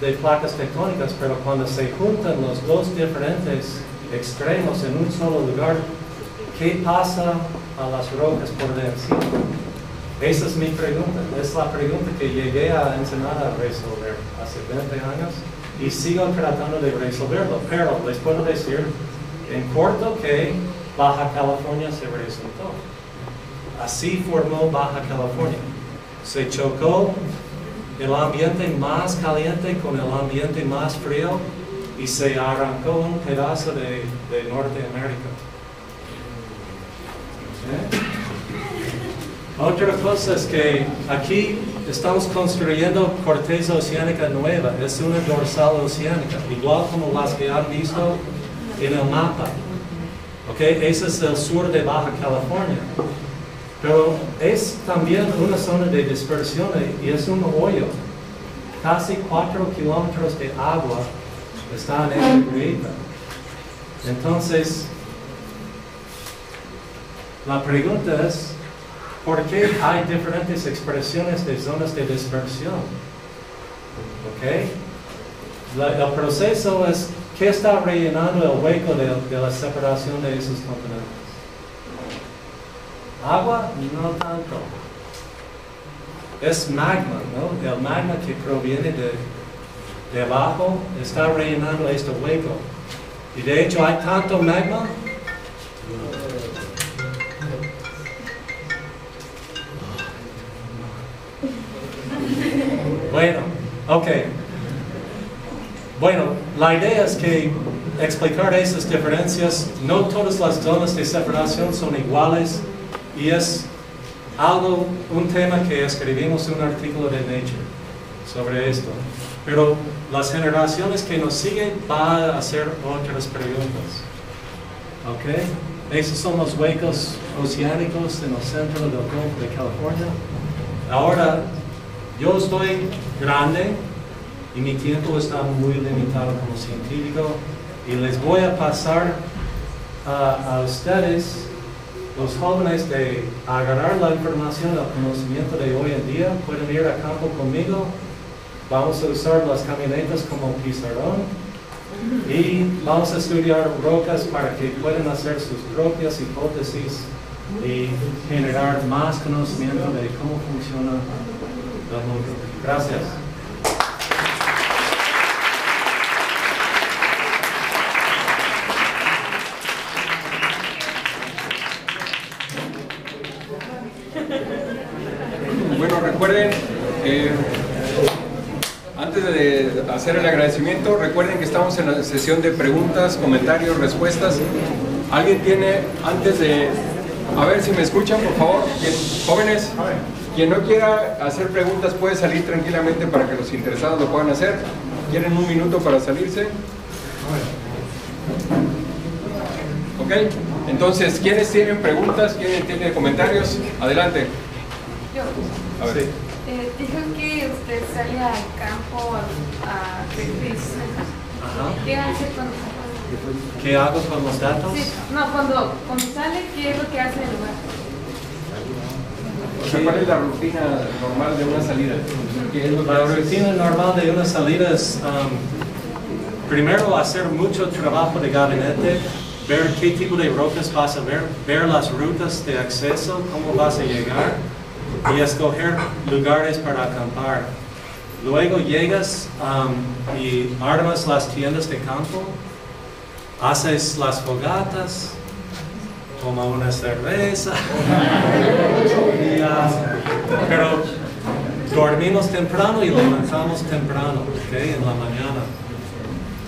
de placas tectónicas, pero cuando se juntan los dos diferentes extremos en un solo lugar, ¿qué pasa a las rocas por encima? Esa es mi pregunta, es la pregunta que llegué a Ensenada a resolver hace 20 años y sigo tratando de resolverlo, pero les puedo decir en corto que Baja California se resultó. Así formó Baja California. Se chocó el ambiente más caliente con el ambiente más frío y se arrancó un pedazo de Norteamérica. Otra cosa es que aquí estamos construyendo corteza oceánica nueva, es una dorsal oceánica, igual como las que han visto en el mapa. Okay, ese es el sur de Baja California. Pero es también una zona de dispersión y es un hoyo. Casi 4 kilómetros de agua están en esta grieta. Entonces, la pregunta es, ¿por qué hay diferentes expresiones de zonas de dispersión? ¿Okay? El proceso es, ¿qué está rellenando el hueco de la separación de esos componentes? Agua, no tanto. Es magma, ¿no? El magma que proviene de abajo está rellenando este hueco. Y de hecho hay tanto magma. Bueno, ok. Bueno, la idea es que explicar esas diferencias, no todas las zonas de separación son iguales. Y es un tema que escribimos un artículo de Nature sobre esto. Pero las generaciones que nos siguen van a hacer otras preguntas. ¿Ok? Esos son los huecos oceánicos en el centro del Golfo de California. Ahora, yo estoy grande y mi tiempo está muy limitado como científico y les voy a pasar a ustedes, los jóvenes, de agarrar la información, el conocimiento de hoy en día. Pueden ir a campo conmigo. Vamos a usar las camionetas como pizarrón y vamos a estudiar rocas para que puedan hacer sus propias hipótesis y generar más conocimiento de cómo funciona el mundo. Gracias. Bueno, recuerden, antes de hacer el agradecimiento, recuerden que estamos en la sesión de preguntas, comentarios, respuestas. ¿Alguien tiene, antes de, a ver si me escuchan, por favor, jóvenes, quien no quiera hacer preguntas puede salir tranquilamente para que los interesados lo puedan hacer? ¿Quieren un minuto para salirse? Ok, entonces, ¿quiénes tienen preguntas? ¿Quiénes tienen comentarios? Adelante. Yo. A ver. Sí. Dijo que usted sale al campo a crecer. Ajá. ¿Qué hace cuando ¿Qué hago con los datos? Sí, no, cuando sale, ¿qué es lo que hace en el lugar? O sea, ¿cuál es la rutina normal de una salida? ¿Qué es lo que La haces? rutina normal de una salida es primero hacer mucho trabajo de gabinete, ver qué tipo de rocas vas a ver las rutas de acceso, cómo vas a llegar y escoger lugares para acampar. Luego llegas y armas las tiendas de campo, haces las fogatas, toma una cerveza, y, pero dormimos temprano y levantamos temprano, ¿okay? En la mañana.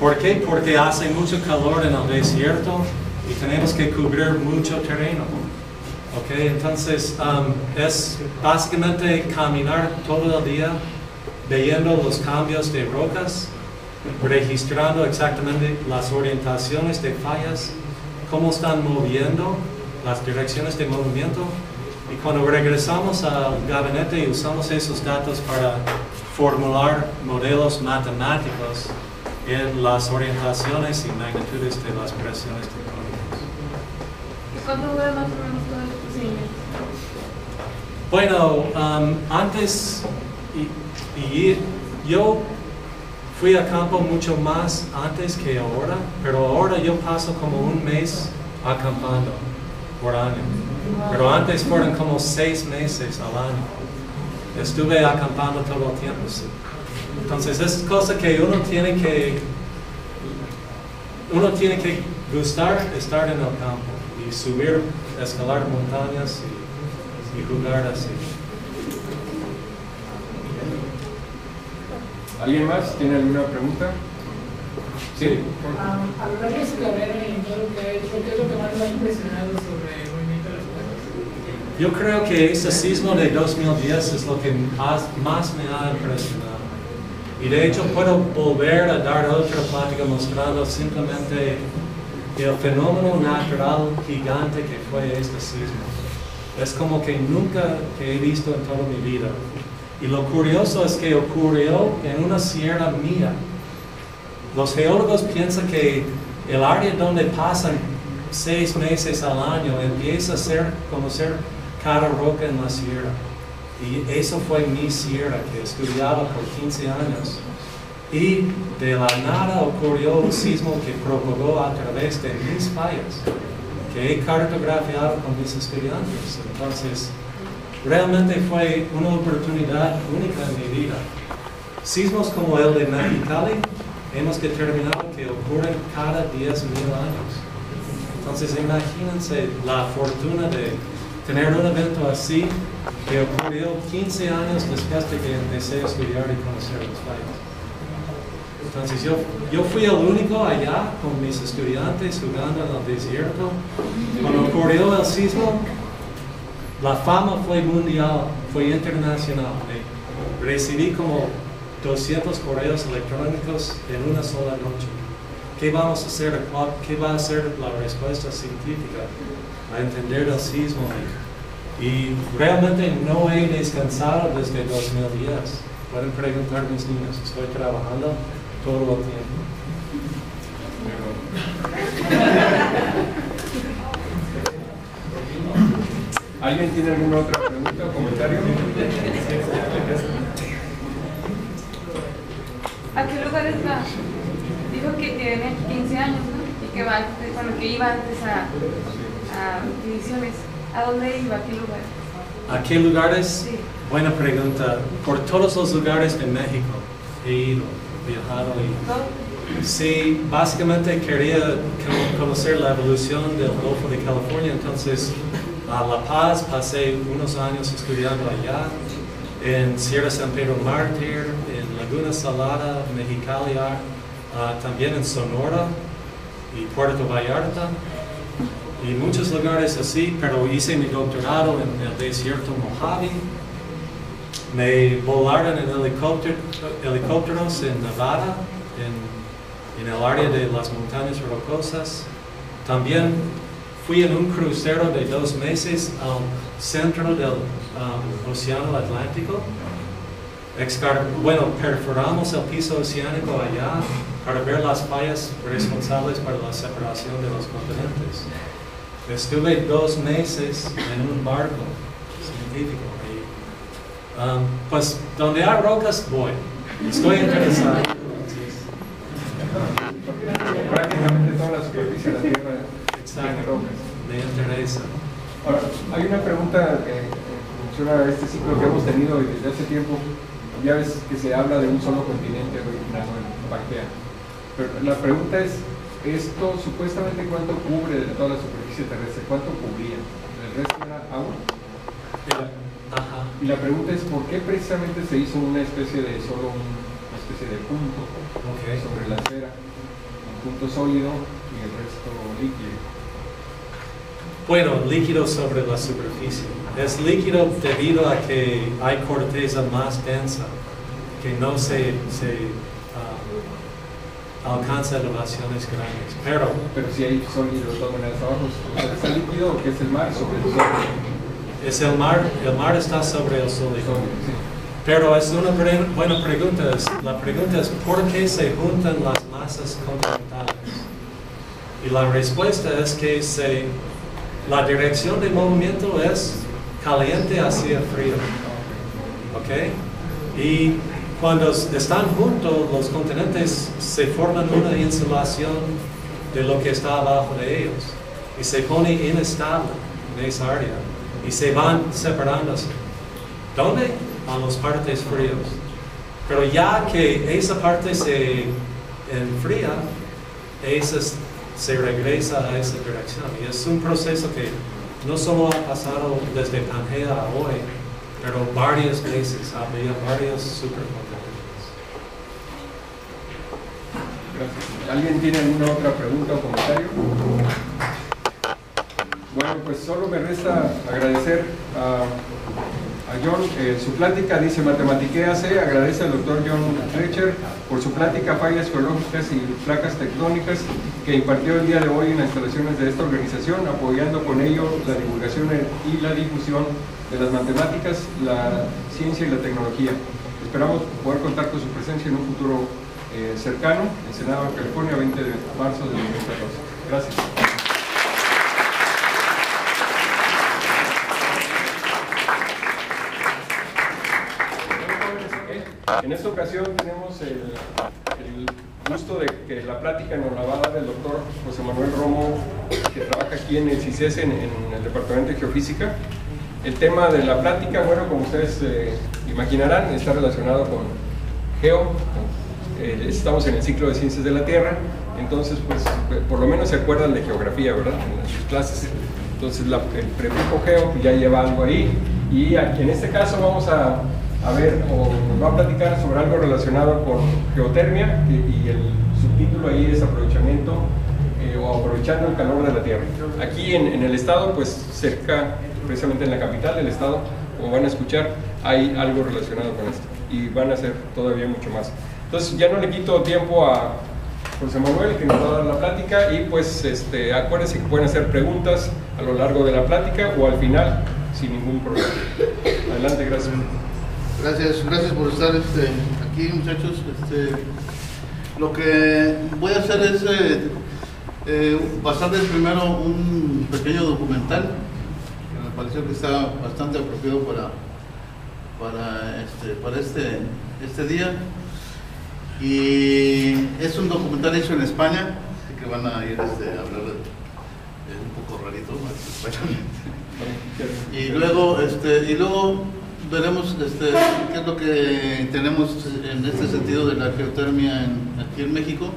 ¿Por qué? Porque hace mucho calor en el desierto y tenemos que cubrir mucho terreno. ¿Okay? Entonces es básicamente caminar todo el día viendo los cambios de rocas registrando exactamente las orientaciones de fallas, cómo están moviendo, las direcciones de movimiento. Y cuando regresamos al gabinete y usamos esos datos para formular modelos matemáticos en las orientaciones y magnitudes de las presiones tectónicas. ¿Y cuánto dura más o menos todo el procedimiento? Bueno, antes, yo fui a campo mucho más antes que ahora, pero ahora yo paso como un mes acampando por año. Pero antes fueron como 6 meses al año. Estuve acampando todo el tiempo. Entonces es cosa que uno tiene que gustar estar en el campo y subir, escalar montañas y jugar así. ¿Alguien más tiene alguna pregunta? Sí. A lo largo de su carrera y en todo lo que ha hecho, ¿qué es lo que más le ha impresionado sobre el movimiento de las placas? Yo creo que ese sismo de 2010 es lo que más me ha impresionado. Y de hecho puedo volver a dar otra plática mostrando simplemente el fenómeno natural gigante que fue este sismo. Es como que nunca que he visto en toda mi vida. Y lo curioso es que ocurrió en una sierra mía. Los geólogos piensan que el área donde pasan 6 meses al año empieza a ser cada roca en la sierra. Y eso fue mi sierra que estudiaba por 15 años. Y de la nada ocurrió un sismo que propagó a través de mis fallas, que he cartografiado con mis estudiantes. Entonces, realmente fue una oportunidad única en mi vida. Sismos como el de Mexicali, hemos determinado que ocurren cada 10.000 años. Entonces, imagínense la fortuna de tener un evento así que ocurrió 15 años después de que empecé a estudiar y conocer los fallos. Entonces yo fui el único allá con mis estudiantes jugando en el desierto. Cuando ocurrió el sismo, la fama fue mundial, fue internacional. Recibí como 200 correos electrónicos en una sola noche. ¿Qué vamos a hacer? ¿Qué va a ser la respuesta científica a entender el sismo? Y realmente no he descansado desde 2010. Pueden preguntar a mis niños, estoy trabajando todo el tiempo. ¿Alguien tiene alguna otra pregunta o comentario? ¿A qué lugares va? Dijo que tiene 15 años, ¿no? Y que va, bueno, que iba antes a divisiones. ¿A dónde iba? ¿A qué lugares? ¿A qué lugares? Sí. Buena pregunta. Por todos los lugares de México he ido, viajado y... ¿Todo? Sí, básicamente quería conocer la evolución del Golfo de California, entonces a La Paz pasé unos años estudiando allá, en Sierra San Pedro Mártir, en Laguna Salada, Mexicali, también en Sonora y Puerto Vallarta y muchos lugares así, pero hice mi doctorado en el desierto Mojave. Me volaron en helicópteros en Nevada, en el área de las montañas rocosas. También fui en un crucero de 2 meses al centro del Océano Atlántico. Perforamos el piso oceánico allá para ver las fallas responsables para la separación de los continentes. Estuve 2 meses en un barco científico. Pues donde hay rocas voy. Estoy interesado. Prácticamente toda la superficie de la Tierra tiene rocas. Me interesa. Ahora, hay una pregunta que menciona este ciclo que hemos tenido desde hace tiempo. Ya ves que se habla de un solo continente originado en Pangea. Pero la pregunta es, ¿esto supuestamente cuánto cubre de toda la superficie terrestre? ¿Cuánto cubría? ¿El resto era agua? Ajá. Y la pregunta es, ¿por qué precisamente se hizo una especie de una especie de punto sobre la esfera? Un punto sólido y el resto líquido. Bueno, líquido sobre la superficie. Es líquido debido a que hay corteza más densa, que no se alcanza elevaciones grandes. Pero si hay sólido de todas maneras abajo, ¿está líquido o qué es el mar sobre el sólido? es el mar está sobre el sólido. Sí. Pero es una buena pregunta. La pregunta es ¿por qué se juntan las masas continentales? Y la respuesta es que la dirección de movimiento es caliente hacia frío. ¿Ok? Y cuando están juntos, los continentes se forman una insulación de lo que está abajo de ellos. Y se pone inestable en esa área. Y se van separándose. ¿Dónde? A las partes frías. Pero ya que esa parte se enfría, se regresa a esa dirección. Y es un proceso que no solo ha pasado desde Pangea a hoy, pero varias veces había varios supercontinentes. Gracias. ¿Alguien tiene alguna otra pregunta o comentario? Bueno, pues solo me resta agradecer a John su plática. Dice Matematiquéase, agradece al doctor John Recher por su plática Fallas Geológicas y Placas Tectónicas que impartió el día de hoy en las instalaciones de esta organización, apoyando con ello la divulgación y la difusión de las matemáticas, la ciencia y la tecnología. Esperamos poder contar con su presencia en un futuro cercano, en Senado, California, 20 de marzo de 2014. Gracias. En esta ocasión tenemos el gusto de que la plática nos la va a dar el doctor José Manuel Romo, que trabaja aquí en el CICES en el Departamento de Geofísica. El tema de la plática, bueno, como ustedes imaginarán, está relacionado con geo. Estamos en el ciclo de Ciencias de la Tierra, entonces pues por lo menos se acuerdan de geografía, ¿verdad? En sus clases. Entonces el prefijo geo ya lleva algo ahí, y en este caso vamos a ver, o nos va a platicar sobre algo relacionado con geotermia, y el subtítulo ahí es aprovechamiento o aprovechando el calor de la Tierra. Aquí en el estado, pues cerca, precisamente en la capital del estado, como van a escuchar, hay algo relacionado con esto, y van a ser todavía mucho más. Entonces ya no le quito tiempo a José Manuel, que nos va a dar la plática, y pues acuérdense que pueden hacer preguntas a lo largo de la plática o al final, sin ningún problema. Adelante, gracias. Gracias por estar aquí, muchachos. Lo que voy a hacer es pasarles primero un pequeño documental que me pareció que está bastante apropiado para este día, y es un documental hecho en España, así que van a ir a hablar un poco rarito españolmente, y luego veremos qué es lo que tenemos en este sentido de la geotermia aquí en México,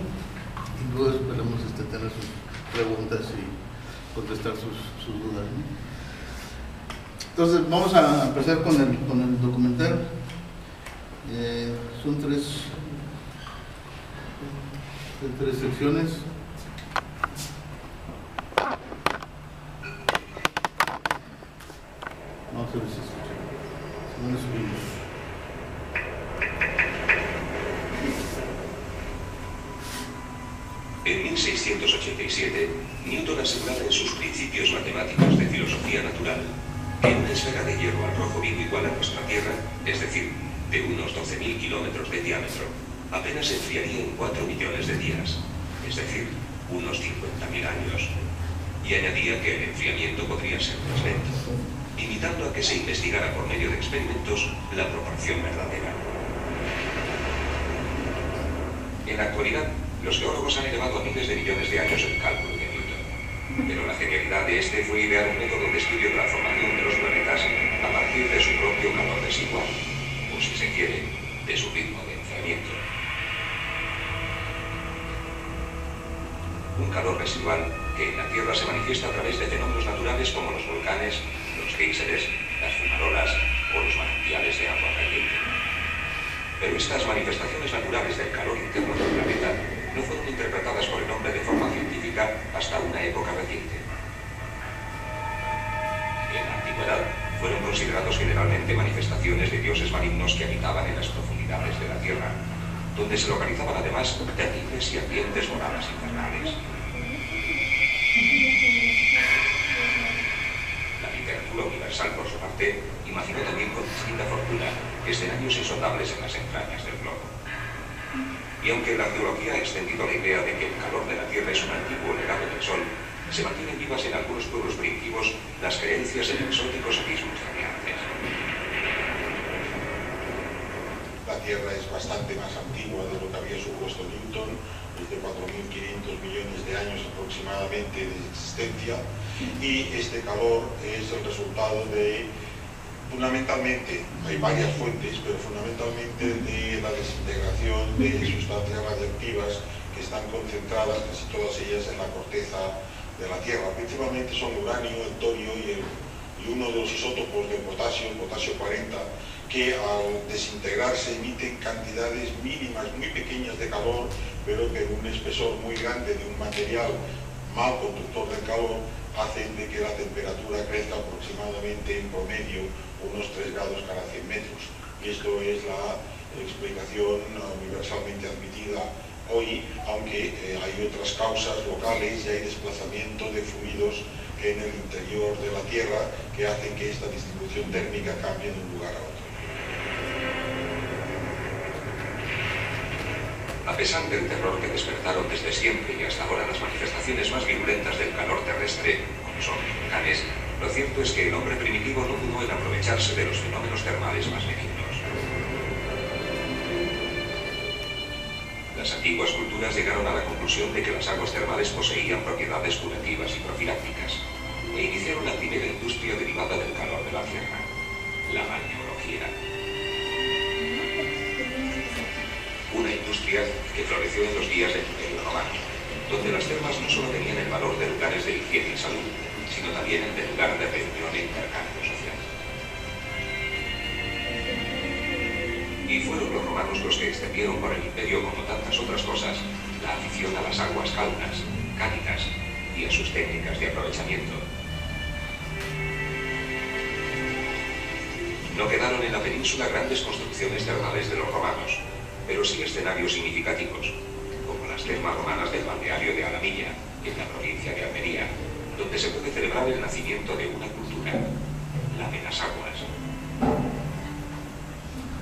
y luego esperemos tener sus preguntas y contestar sus dudas, ¿no? Entonces vamos a empezar con el documental. Son tres secciones. Vamos a ver si escuchan. No subimos. En 1687, Newton aseguraba en sus principios matemáticos de filosofía natural que una esfera de hierro al rojo vivo igual a nuestra Tierra, es decir, de unos 12.000 kilómetros de diámetro, apenas se enfriaría en 4 millones de días, es decir, unos 50.000 años, y añadía que el enfriamiento podría ser más lento, invitando a que se investigara por medio de experimentos la proporción verdadera. En la actualidad, los geólogos han elevado a miles de millones de años el cálculo de Newton, pero la genialidad de este fue idear un método de estudio de la formación de los planetas a partir de su propio calor residual, o si se quiere, de su ritmo de enfriamiento. Un calor residual que en la Tierra se manifiesta a través de fenómenos naturales como los volcanes, los géiseres, las fumarolas o los manantiales de agua caliente. Pero estas manifestaciones naturales del calor interno del planeta no fueron interpretadas por el hombre de forma científica hasta una época reciente. En la antigüedad fueron considerados generalmente manifestaciones de dioses malignos que habitaban en las profundidades de la Tierra, donde se localizaban además terribles y ardientes moradas infernales. La literatura universal, por su parte, imaginó también con distinta fortuna escenarios insondables en las entrañas del globo. Y aunque la geología ha extendido la idea de que el calor de la Tierra es un antiguo legado del Sol, se mantienen vivas en algunos pueblos primitivos las creencias en exóticos abismos radiantes. La Tierra es bastante más antigua de lo que había supuesto Newton, es de 4.500 millones de años aproximadamente de existencia, y este calor es el resultado de, fundamentalmente, hay varias fuentes, pero fundamentalmente de la desintegración de sustancias radiactivas que están concentradas, casi todas ellas, en la corteza de la Tierra. Principalmente son uranio, el torio y uno de los isótopos del potasio, el potasio 40, que al desintegrarse emiten cantidades mínimas, muy pequeñas de calor, pero que en un espesor muy grande de un material mal conductor del calor hacen de que la temperatura crezca aproximadamente en promedio unos 3 grados cada 100 metros. Y esto es la explicación universalmente admitida hoy, aunque hay otras causas locales y hay desplazamiento de fluidos en el interior de la Tierra que hacen que esta distribución térmica cambie de un lugar a otro. A pesar del terror que despertaron desde siempre y hasta ahora las manifestaciones más virulentas del calor terrestre, como son volcanes, lo cierto es que el hombre primitivo no dudó en aprovecharse de los fenómenos termales más benignos. Las antiguas culturas llegaron a la conclusión de que las aguas termales poseían propiedades curativas y profilácticas, e iniciaron la primera industria derivada del calor de la Tierra, la balneología. Una industria que floreció en los días del Imperio Romano, donde las termas no solo tenían el valor de lugares de higiene y salud, sino también el de lugar de reunión e intercambio social. Y fueron los romanos los que extendieron por el imperio, como tantas otras cosas, la afición a las aguas cálidas, y a sus técnicas de aprovechamiento. No quedaron en la península grandes construcciones termales de los romanos, pero sí escenarios significativos, como las termas romanas del balneario de Alamilla, en la provincia de Almería, donde se puede celebrar el nacimiento de una cultura, la de las aguas.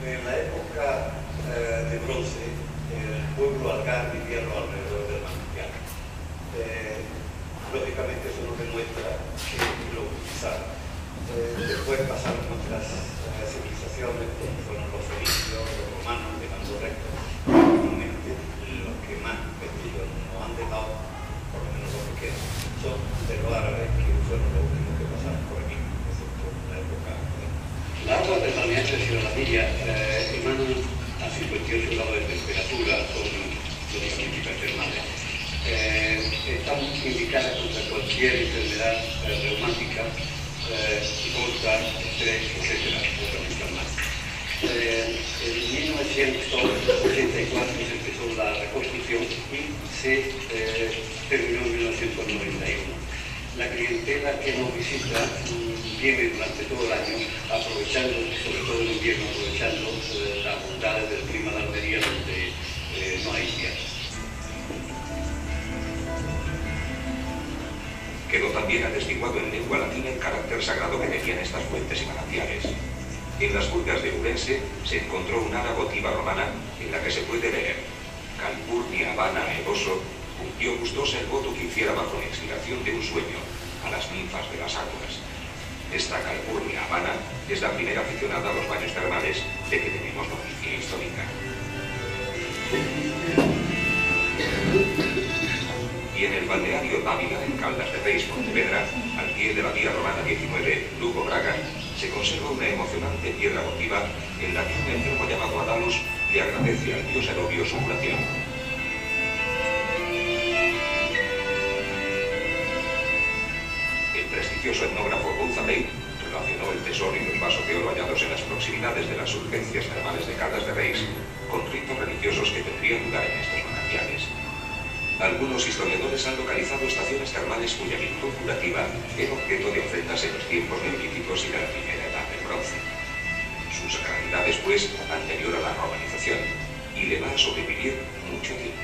En la época de bronce, el pueblo algar vivía alrededor del manantial. Lógicamente eso nos demuestra que lo utilizaban. Después pasaron otras civilizaciones, como fueron los fenicios, los romanos, dejando rectos. Finalmente, los que más vestidos nos han dejado, por lo menos los que quedan, son de los árabes, que fueron los últimos que pasaron por aquí, excepto la época. Las aguas del balneario de Alamilla emanan a 58 grados de temperatura, son lógicamente hipertermales. Están indicadas contra cualquier enfermedad reumática, gota, estrés, etc. Otras muchas más. En 1984 se empezó la reconstrucción y se terminó en 1991. La clientela que nos visita viene durante todo el año, aprovechando, sobre todo en invierno, aprovechando las bondades del clima de Almería, donde no hay invierno. Quedó también atestiguado en lengua latina el carácter sagrado que tenían estas fuentes y manantiales. En las burgas de Urense se encontró una votiva romana en la que se puede leer: Calpurnia Habana Evoso cumplió gustosa el voto que hiciera bajo la inspiración de un sueño a las ninfas de las aguas. Esta Calpurnia Habana es la primera aficionada a los baños termales de que tenemos noticia histórica. Y en el balneario Dávila, en Caldas de Reis, Pontevedra, al pie de la vía romana 19, Lugo-Braga, se conserva una emocionante piedra votiva en la que un enfermo llamado Adalus le agradece al dios Herobio su curación. El prestigioso etnógrafo González relacionó el tesoro y los vasos de oro hallados en las proximidades de las urgencias termales de Caldas de Reis con ritos religiosos que tendrían lugar en estos manantiales. Algunos historiadores han localizado estaciones termales cuya virtud curativa era objeto de ofrendas en los tiempos neolíticos y de la primera edad del bronce. Su sacralidad es, pues, anterior a la romanización, y y le va a sobrevivir mucho tiempo.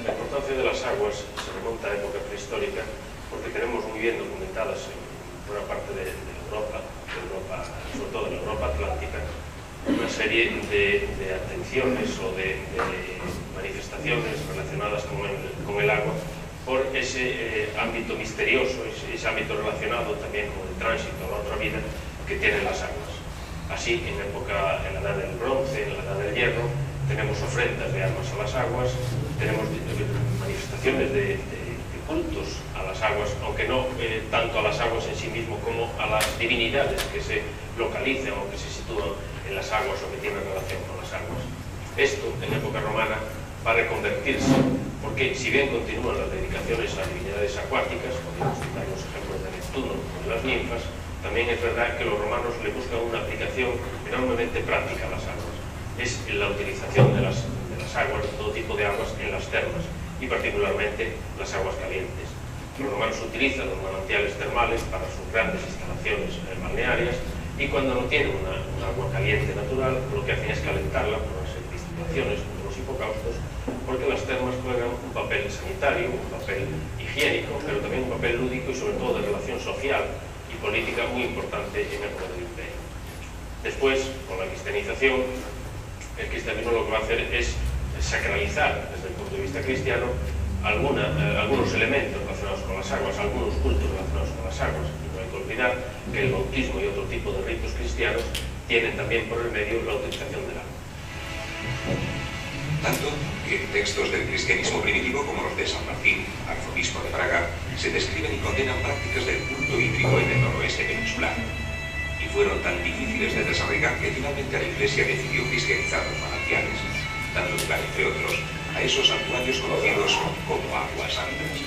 La importancia de las aguas se remonta a época prehistórica porque tenemos muy bien documentadas en buena parte de Europa, sobre todo en la Europa atlántica, una serie de atenciones o de manifestaciones relacionadas con el agua por ese ámbito misterioso, ese ámbito relacionado también con el tránsito a la otra vida que tienen las aguas. Así, en la edad del bronce, en la edad del hierro, tenemos ofrendas de armas a las aguas, tenemos manifestaciones de cultos a las aguas, aunque no tanto a las aguas en sí mismo como a las divinidades que se localizan o que se sitúan en las aguas o que tienen relación con las aguas. Esto, en época romana, va a reconvertirse, porque si bien continúan las dedicaciones a divinidades acuáticas, podemos citar los ejemplos de Neptuno o de las ninfas, también es verdad que los romanos le buscan una aplicación enormemente práctica a las aguas. Es la utilización de las aguas, de todo tipo de aguas, en las termas, y particularmente las aguas calientes. Los romanos utilizan los manantiales termales para sus grandes instalaciones balnearias, y cuando no tienen una agua caliente natural, lo que hacen es calentarla por unas destilaciones como los hipocaustos, porque las termas juegan un papel sanitario, un papel higiénico, pero también un papel lúdico y sobre todo de relación social y política muy importante en época del Imperio. Después, con la cristianización, el cristianismo lo que va a hacer es sacralizar, desde el punto de vista cristiano, algunos elementos relacionados con las aguas, algunos cultos relacionados con las aguas. Y no hay que olvidar que el bautismo y otro tipo de ritos cristianos tienen también por el medio la utilización del agua. Tanto que en textos del cristianismo primitivo como los de San Martín, arzobispo de Praga, se describen y condenan prácticas del culto hídrico en el noroeste peninsular. Y fueron tan difíciles de desarraigar que finalmente la Iglesia decidió cristianizar los manantiales, dando lugar, entre otros, a esos santuarios conocidos como aguas santas.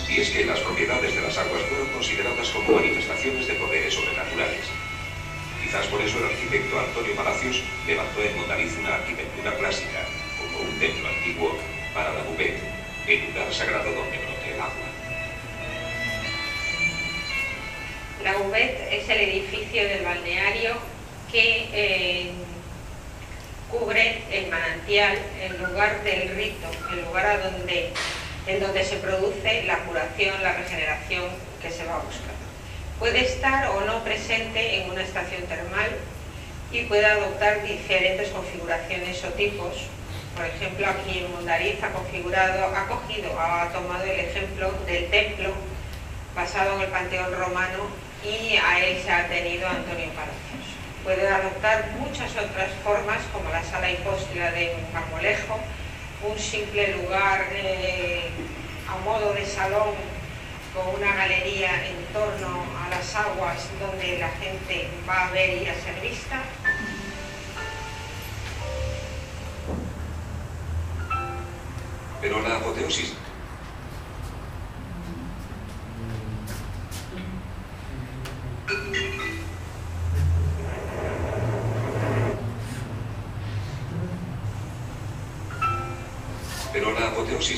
Y es que las propiedades de las aguas fueron consideradas como manifestaciones de poderes sobrenaturales. Quizás por eso el arquitecto Antonio Palacios levantó en Mondariz una arquitectura clásica, como un templo antiguo para la Buvette, el lugar sagrado donde brote el agua. La Buvette es el edificio del balneario que cubre el manantial, el lugar del rito, el lugar en donde se produce la curación, la regeneración que se va a buscar. Puede estar o no presente en una estación termal y puede adoptar diferentes configuraciones o tipos. Por ejemplo, aquí en Mondariz ha tomado el ejemplo del templo basado en el panteón romano y a él se ha atenido Antonio Palacios. Puede adoptar muchas otras formas, como la sala hipóstila de Marmolejo, un simple lugar a modo de salón con una galería en torno a las aguas donde la gente va a ver y a ser vista. Pero la apoteosis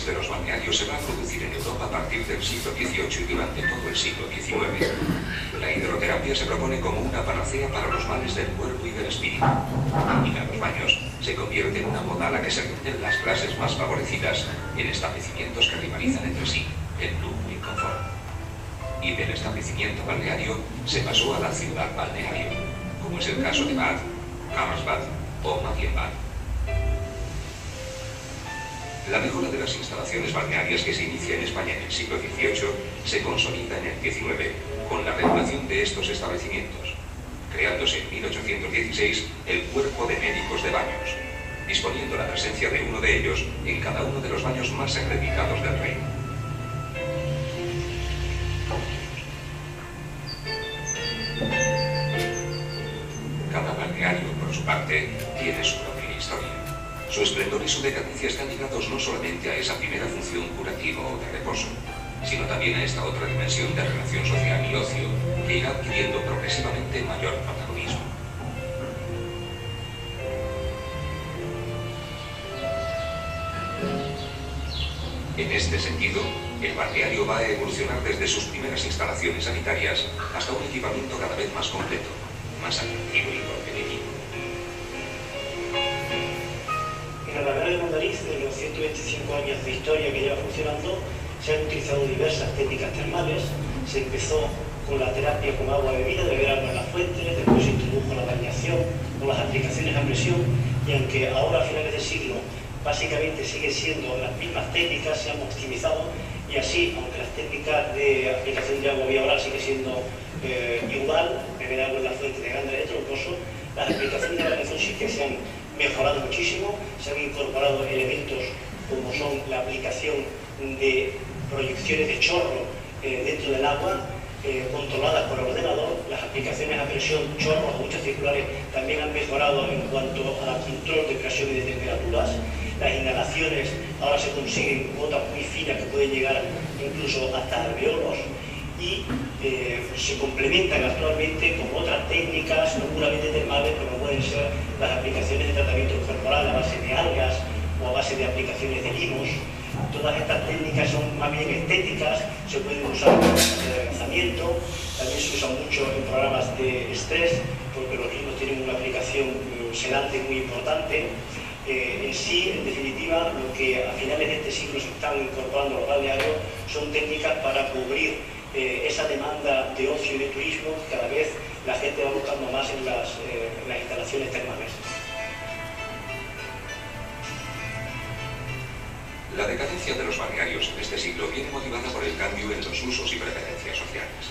de los balnearios se va a producir en Europa a partir del siglo XVIII y durante todo el siglo XIX. La hidroterapia se propone como una panacea para los males del cuerpo y del espíritu. Ir a los baños se convierte en una moda a la que se rinden las clases más favorecidas en establecimientos que rivalizan entre sí, el lujo y el confort. Y del establecimiento balneario se pasó a la ciudad balneario, como es el caso de Bath, Karlsbad o Marienbad. La mejora de las instalaciones balnearias que se inicia en España en el siglo XVIII se consolida en el XIX con la regulación de estos establecimientos, creándose en 1816 el Cuerpo de Médicos de Baños, disponiendo la presencia de uno de ellos en cada uno de los baños más acreditados del reino. Cada balneario, por su parte, tiene su propia historia. Su esplendor y su decadencia están ligados no solamente a esa primera función curativa o de reposo, sino también a esta otra dimensión de relación social y ocio que irá adquiriendo progresivamente mayor protagonismo. En este sentido, el balneario va a evolucionar desde sus primeras instalaciones sanitarias hasta un equipamiento cada vez más completo, más atractivo y competitivo. En el balneario de Mondariz, en los 125 años de historia que lleva funcionando, se han utilizado diversas técnicas termales. Se empezó con la terapia con agua bebida, de beber agua en las fuentes, después se introdujo la bañación con las aplicaciones a presión, y aunque ahora a finales del siglo básicamente siguen siendo las mismas técnicas, se han optimizado, y así, aunque las técnicas de aplicación de agua vía oral sigue siendo igual, beber agua en la fuente de grande electrocoso, las aplicaciones de bañación sí que se han mejorado muchísimo. Se han incorporado elementos como son la aplicación de proyecciones de chorro dentro del agua, controladas por el ordenador. Las aplicaciones a presión, chorros o duchas circulares también han mejorado en cuanto al control de presiones y de temperaturas. Las inhalaciones ahora se consiguen gotas muy finas que pueden llegar incluso hasta alveolos, y se complementan actualmente con otras técnicas no puramente termales, como pueden ser las aplicaciones de tratamiento corporal a base de algas o a base de aplicaciones de limos. Todas estas técnicas son más bien estéticas, se pueden usar en programas de adelgazamiento, también se usan mucho en programas de estrés, porque los limos tienen una aplicación sedante muy importante. En sí, en definitiva, lo que a finales de este siglo se están incorporando a los balnearios son técnicas para cubrir esa demanda de ocio y de turismo que cada vez la gente va buscando más en las instalaciones termales. La decadencia de los balnearios en este siglo viene motivada por el cambio en los usos y preferencias sociales.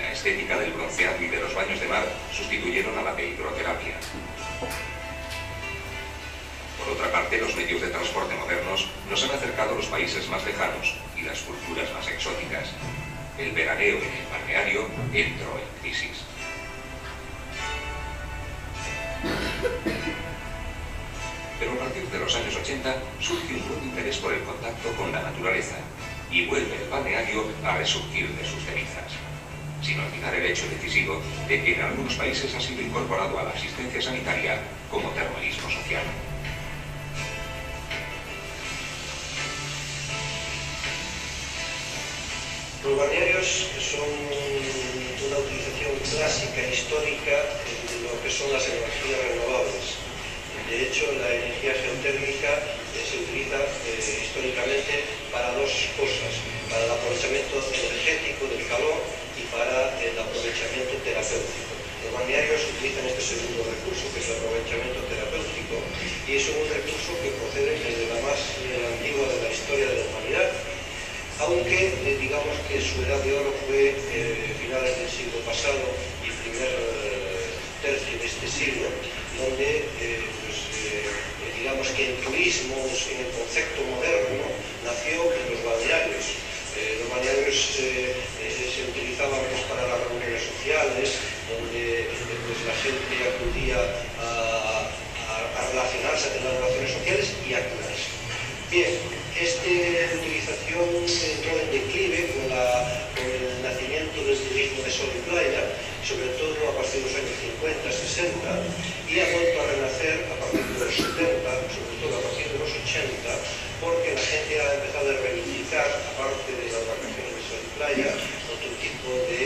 La estética del bronceado y de los baños de mar sustituyeron a la de hidroterapia. Por otra parte, los medios de transporte modernos nos han acercado a los países más lejanos y las culturas más exóticas. El veraneo en el balneario entró en crisis. Pero a partir de los años 80 surge un nuevo interés por el contacto con la naturaleza y vuelve el balneario a resurgir de sus cenizas. Sin olvidar el hecho decisivo de que en algunos países ha sido incorporado a la asistencia sanitaria como termalismo social. Los balnearios son una utilización clásica e histórica de lo que son las energías renovables. De hecho, la energía geotérmica se utiliza históricamente para dos cosas: para el aprovechamiento energético del calor y para el aprovechamiento terapéutico. Los balnearios utilizan este segundo recurso, que es el aprovechamiento terapéutico, y es un recurso que procede desde la más antigua de la historia de la humanidad, aunque digamos que su edad de oro fue finales del siglo pasado y primer tercio de este siglo, donde digamos que el turismo en el concepto moderno nació en los balnearios. Los balnearios se utilizaban para las reuniones sociales, donde la gente acudía a relacionarse, a tener relaciones sociales y a curarse. Bien, esta utilización entró en declive con el nacimiento del turismo de sol y playa, sobre todo a partir de los años 50, 60, y ha vuelto a renacer a partir de los 70, sobre todo a partir de los 80, porque la gente ha empezado a reivindicar, aparte de las vacaciones de sol y playa, otro tipo de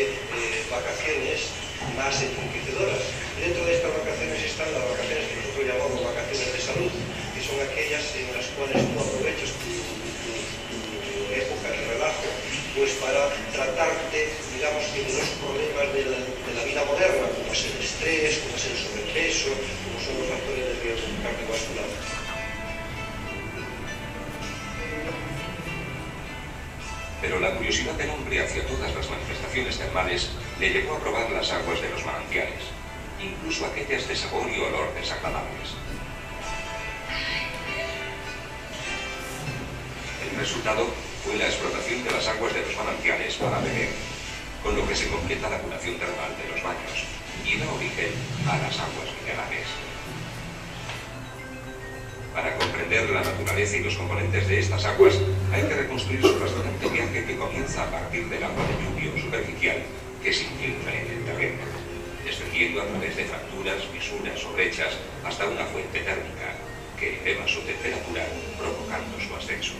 vacaciones más enriquecedoras. Dentro de estas vacaciones están las vacaciones que nosotros llamamos vacaciones de salud, que son aquellas en las cuales tú aprovechas tu época de relajo, pues para tratarte, digamos, que de los problemas de la vida moderna, como es el estrés, como es el sobrepeso, como son los factores de riesgo cardiovascular. Pero la curiosidad del hombre hacia todas las manifestaciones termales le llevó a probar las aguas de los manantiales, incluso aquellas de sabor y olor desagradables. El resultado fue la explotación de las aguas de los manantiales para beber, con lo que se completa la curación termal de los baños y da origen a las aguas minerales. Para comprender la naturaleza y los componentes de estas aguas, hay que reconstruir su fascinante viaje que comienza a partir del agua de lluvia superficial que se infiltra en el terreno, descendiendo a través de fracturas, fisuras o brechas hasta una fuente térmica que eleva su temperatura provocando su ascenso.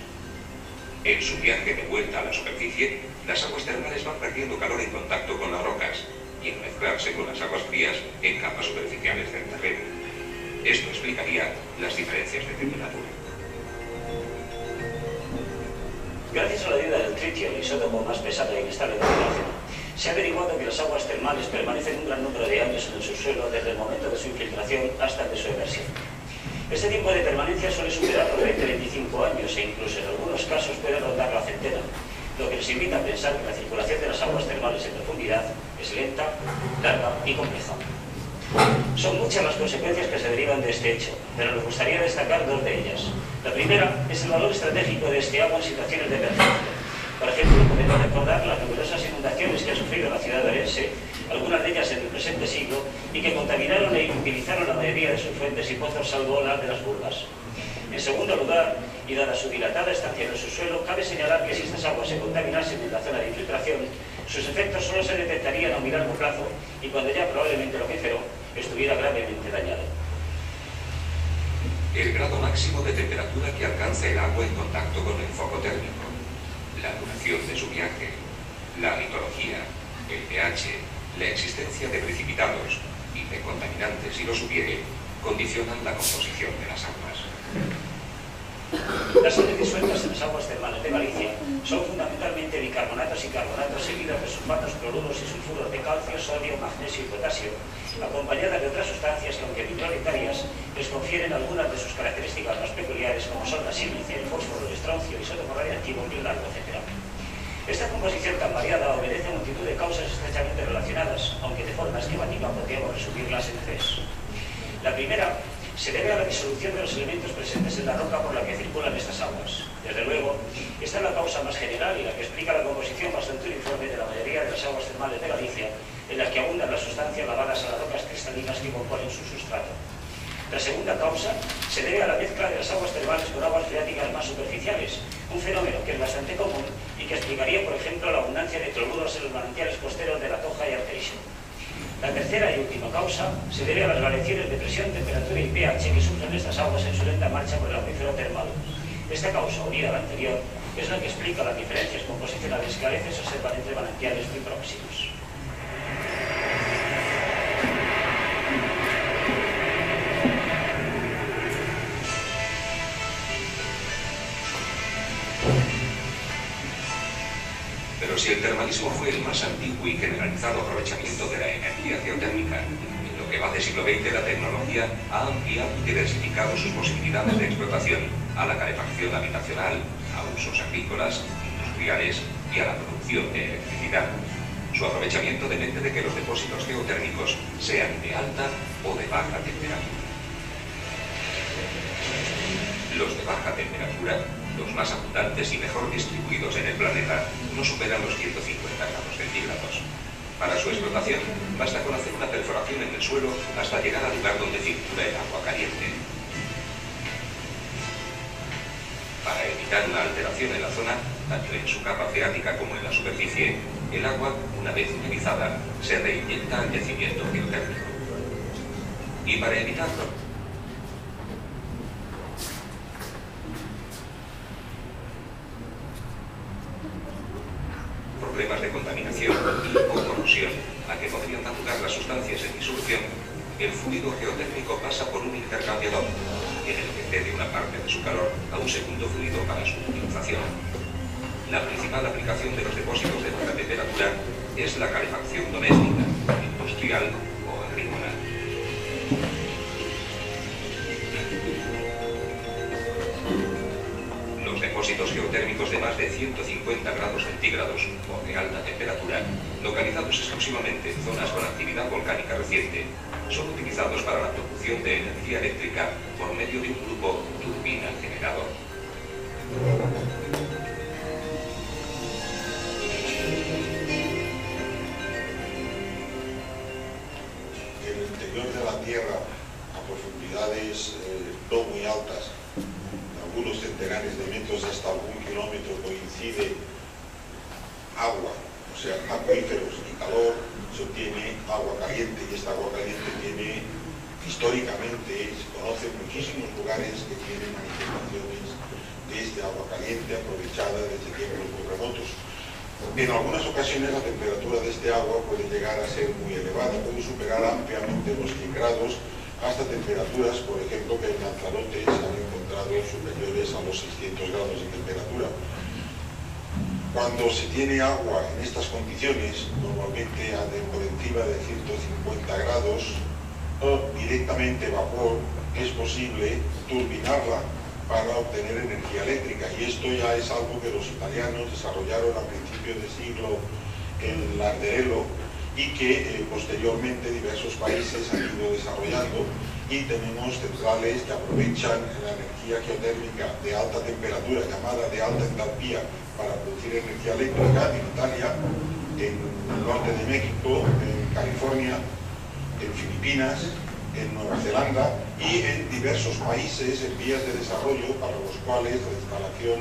En su viaje de vuelta a la superficie, las aguas termales van perdiendo calor en contacto con las rocas y al mezclarse con las aguas frías en capas superficiales del terreno. Esto explicaría las diferencias de temperatura. Gracias a la ayuda del tritio, el isótopo más pesado e inestable del hidrógeno, se ha averiguado que las aguas termales permanecen un gran número de años en el subsuelo desde el momento de su infiltración hasta el de su emersión. Este tiempo de permanencia suele superar los 20-25 años e incluso en algunos casos puede rondar la centena, lo que nos invita a pensar que la circulación de las aguas termales en profundidad es lenta, larga y compleja. Son muchas las consecuencias que se derivan de este hecho, pero nos gustaría destacar dos de ellas. La primera es el valor estratégico de este agua en situaciones de emergencia. Por ejemplo, podemos recordar las numerosas inundaciones que ha sufrido la ciudad de Orense, algunas de ellas en el presente siglo, y que contaminaron e inutilizaron la mayoría de sus fuentes y pozos, salvo las de las burgas. En segundo lugar, y dada su dilatada estancia en el subsuelo, cabe señalar que si estas aguas se contaminasen en la zona de infiltración, sus efectos solo se detectarían a muy largo plazo y cuando ya probablemente el acuífero estuviera gravemente dañado. El grado máximo de temperatura que alcanza el agua en contacto con el foco térmico, la duración de su viaje, la litología, el pH, la existencia de precipitados y de contaminantes si los hubiere, condicionan la composición de las aguas. Las sales disueltas en las aguas termales de Galicia son fundamentalmente bicarbonatos y carbonatos seguidos de sulfatos, cloruros y sulfuros de calcio, sodio, magnesio y potasio, acompañadas de otras sustancias que, aunque minoritarias, les confieren algunas de sus características más peculiares, como son la sílice, el fósforo, el estroncio, isótopo radiactivo, el largo, etc. Esta composición tan variada obedece a multitud de causas estrechamente relacionadas, aunque de forma esquemática podríamos resumirlas en tres. La primera se debe a la disolución de los elementos presentes en la roca por la que circulan estas aguas. Desde luego, esta es la causa más general y la que explica la composición bastante uniforme de la mayoría de las aguas termales de Galicia, en las que abundan las sustancias lavadas a las rocas cristalinas que componen su sustrato. La segunda causa se debe a la mezcla de las aguas termales con aguas freáticas más superficiales, un fenómeno que es bastante común y que explicaría, por ejemplo, la abundancia de cloruros en los manantiales costeros de La Toja y Arteixo. La tercera y última causa se debe a las variaciones de presión, temperatura y pH que sufren estas aguas en su lenta marcha por el acuífero termal. Esta causa, unida a la anterior, es la que explica las diferencias composicionales que a veces se observan entre manantiales muy próximos. Pero si el termalismo fue el más antiguo y generalizado aprovechamiento de la energía geotérmica, en lo que va de siglo XX la tecnología ha ampliado y diversificado sus posibilidades de explotación a la calefacción habitacional, a usos agrícolas, industriales y a la producción de electricidad. Su aprovechamiento depende de que los depósitos geotérmicos sean de alta o de baja temperatura. Los de baja temperatura, los más abundantes y mejor distribuidos en el planeta, no superan los 150 grados centígrados. Para su explotación, basta con hacer una perforación en el suelo hasta llegar al lugar donde circula el agua caliente. Para evitar una alteración en la zona, tanto en su capa freática como en la superficie, el agua, una vez utilizada, se reinyecta al yacimiento geotérmico. Y para evitarlo, problemas de contaminación y o corrosión a que podrían dar lugar las sustancias en disolución, el fluido geotérmico pasa por un intercambiador, en el que cede una parte de su calor a un segundo fluido para su utilización. La principal aplicación de los depósitos de baja temperatura es la calefacción doméstica, industrial o agrícola. Los depósitos geotérmicos de más de 150 grados centígrados o de alta temperatura, localizados exclusivamente en zonas con actividad volcánica reciente, son utilizados para la producción de energía eléctrica por medio de un grupo turbina-generador. En el interior de la Tierra, a profundidades no muy altas, algunos centenares de metros hasta algún kilómetro, coincide agua, o sea, acuíferos y calor, se obtiene agua caliente, y esta agua caliente tiene, históricamente, se conocen muchísimos lugares que tienen manifestaciones de este agua caliente. caliente aprovechada desde tiempos muy remotos. En algunas ocasiones la temperatura de este agua puede llegar a ser muy elevada, puede superar ampliamente los 100 grados, hasta temperaturas, por ejemplo, que en Lanzarote se han encontrado superiores a los 600 grados de temperatura. Cuando se tiene agua en estas condiciones, normalmente por encima de 150 grados, o directamente vapor, es posible turbinarla para obtener energía eléctrica. Y esto ya es algo que los italianos desarrollaron a principios del siglo en Larderello y que posteriormente diversos países han ido desarrollando, y tenemos centrales que aprovechan la energía geotérmica de alta temperatura, llamada de alta entalpía, para producir energía eléctrica en Italia, en el norte de México, en California, en Filipinas, en Nueva Zelanda y en diversos países en vías de desarrollo, para los cuales la instalación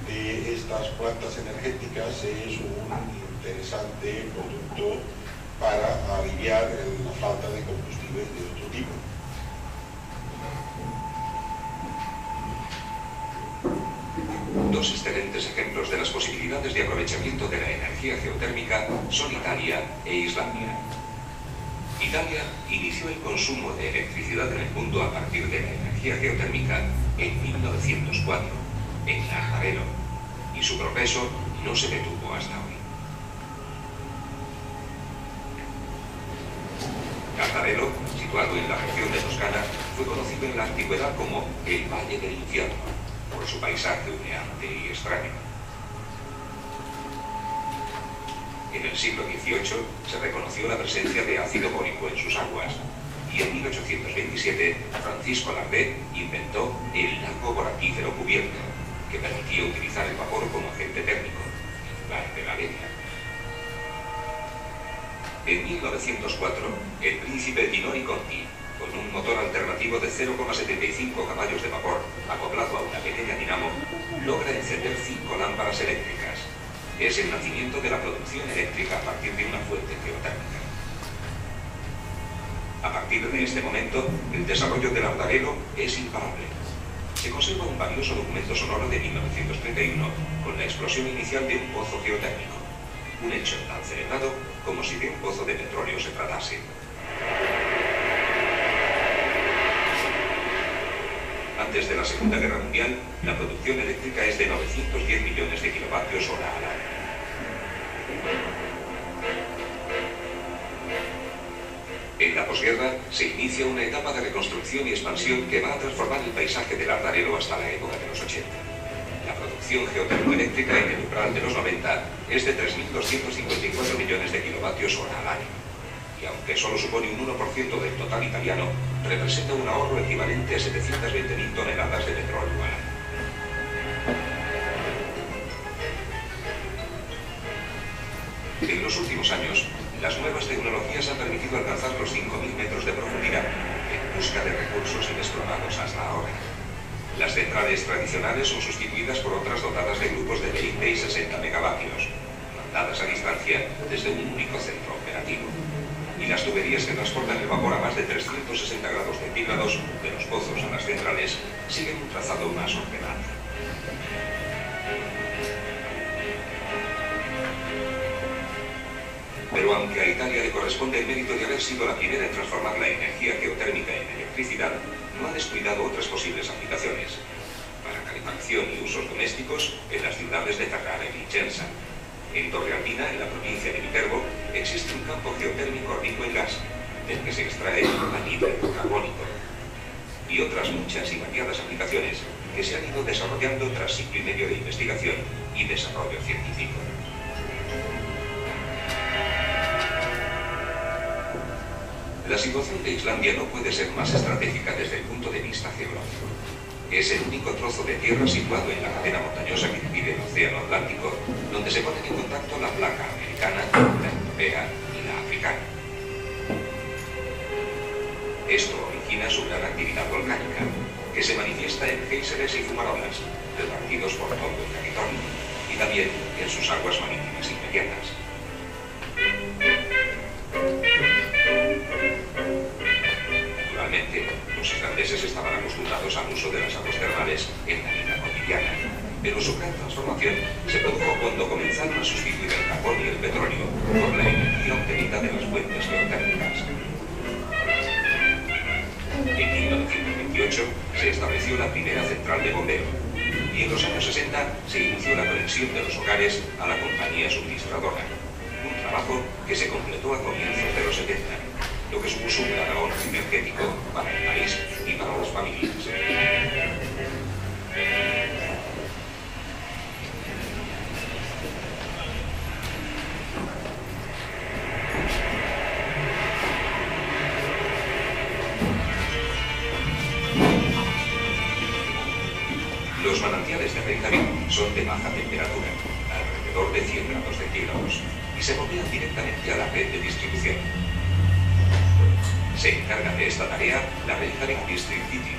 de estas plantas energéticas es un interesante producto para aliviar la falta de combustibles de otro tipo. Dos excelentes ejemplos de las posibilidades de aprovechamiento de la energía geotérmica son Italia e Islandia. Italia inició el consumo de electricidad en el mundo a partir de la energía geotérmica en 1904, en Larderello, y su progreso no se detuvo hasta hoy. Larderello, situado en la región de Toscana, fue conocido en la antigüedad como el Valle del Infierno, por su paisaje humeante y extraño. En el siglo XVIII se reconoció la presencia de ácido bórico en sus aguas, y en 1827 Francisco Lardé inventó el lago boratífero cubierto, que permitía utilizar el vapor como agente térmico, en lugar de la leña. En 1904, el príncipe Tinori Conti, con un motor alternativo de 0,75 caballos de vapor acoplado a una pequeña dinamo, logra encender 5 lámparas eléctricas. Es el nacimiento de la producción eléctrica a partir de una fuente geotérmica. A partir de este momento, el desarrollo de Larderello es imparable. Se conserva un valioso documento sonoro de 1931 con la explosión inicial de un pozo geotérmico, un hecho tan celebrado como si de un pozo de petróleo se tratase. Antes de la Segunda Guerra Mundial, la producción eléctrica es de 910 millones de kilovatios hora al año. En la posguerra se inicia una etapa de reconstrucción y expansión que va a transformar el paisaje de Larderello hasta la época de los 80. La producción geotermoeléctrica en el umbral de los 90 es de 3.254 millones de kilovatios hora al año. Y aunque solo supone un 1% del total italiano, representa un ahorro equivalente a 720.000 toneladas de petróleo al año. En los últimos años, las nuevas tecnologías han permitido alcanzar los 5.000 metros de profundidad, en busca de recursos inexplorados hasta ahora. Las centrales tradicionales son sustituidas por otras dotadas de grupos de 20 y 60 megavatios, mandadas a distancia desde un único centro operativo. Y las tuberías que transportan el vapor a más de 360 grados centígrados de los pozos a las centrales siguen un trazado más ordenado. Pero aunque a Italia le corresponde el mérito de haber sido la primera en transformar la energía geotérmica en electricidad, no ha descuidado otras posibles aplicaciones. Para calefacción y usos domésticos en las ciudades de Ferrara y Vicenza. En Torrealbina, en la provincia de Viterbo, existe un campo geotérmico rico en gas, del que se extrae anhídrido carbónico. Y otras muchas y variadas aplicaciones que se han ido desarrollando tras siglo y medio de investigación y desarrollo científico. La situación de Islandia no puede ser más estratégica desde el punto de vista geológico. Es el único trozo de tierra situado en la cadena montañosa que divide el Océano Atlántico, donde se ponen en contacto la placa americana, la europea y la africana. Esto origina su gran actividad volcánica, que se manifiesta en géiseres y fumarolas, repartidos por todo el territorio, y también en sus aguas marítimas inmediatas. Naturalmente, los islandeses estaban acostumbrados al uso de las aguas termales en la vida cotidiana, pero su gran transformación se produjo cuando comenzaron a sustituir el carbón y el petróleo por la energía obtenida de las fuentes geotérmicas. En 1928 se estableció la primera central de bombeo y en los años 60 se inició la conexión de los hogares a la compañía suministradora, un trabajo que se completó a comienzos de los 70, lo que supuso un gran ahorro energético para el país y para las familias. Los manantiales de Reykjavik son de baja temperatura, alrededor de 100 grados centígrados, y se bombean directamente a la red de distribución. Se encarga de esta tarea la Reykjavik District Heating,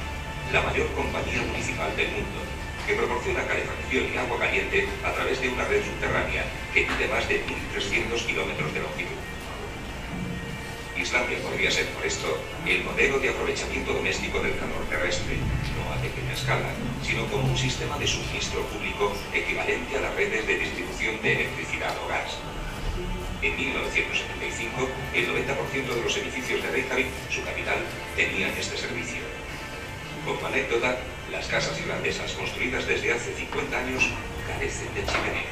la mayor compañía municipal del mundo, que proporciona calefacción y agua caliente a través de una red subterránea que mide más de 1.300 kilómetros de longitud. Islandia podría ser, por esto, el modelo de aprovechamiento doméstico del calor terrestre, no a pequeña escala, sino como un sistema de suministro público equivalente a las redes de distribución de electricidad o gas. En 1975, el 90% de los edificios de Reykjavik, su capital, tenían este servicio. Como anécdota, las casas irlandesas construidas desde hace 50 años carecen de chimenea.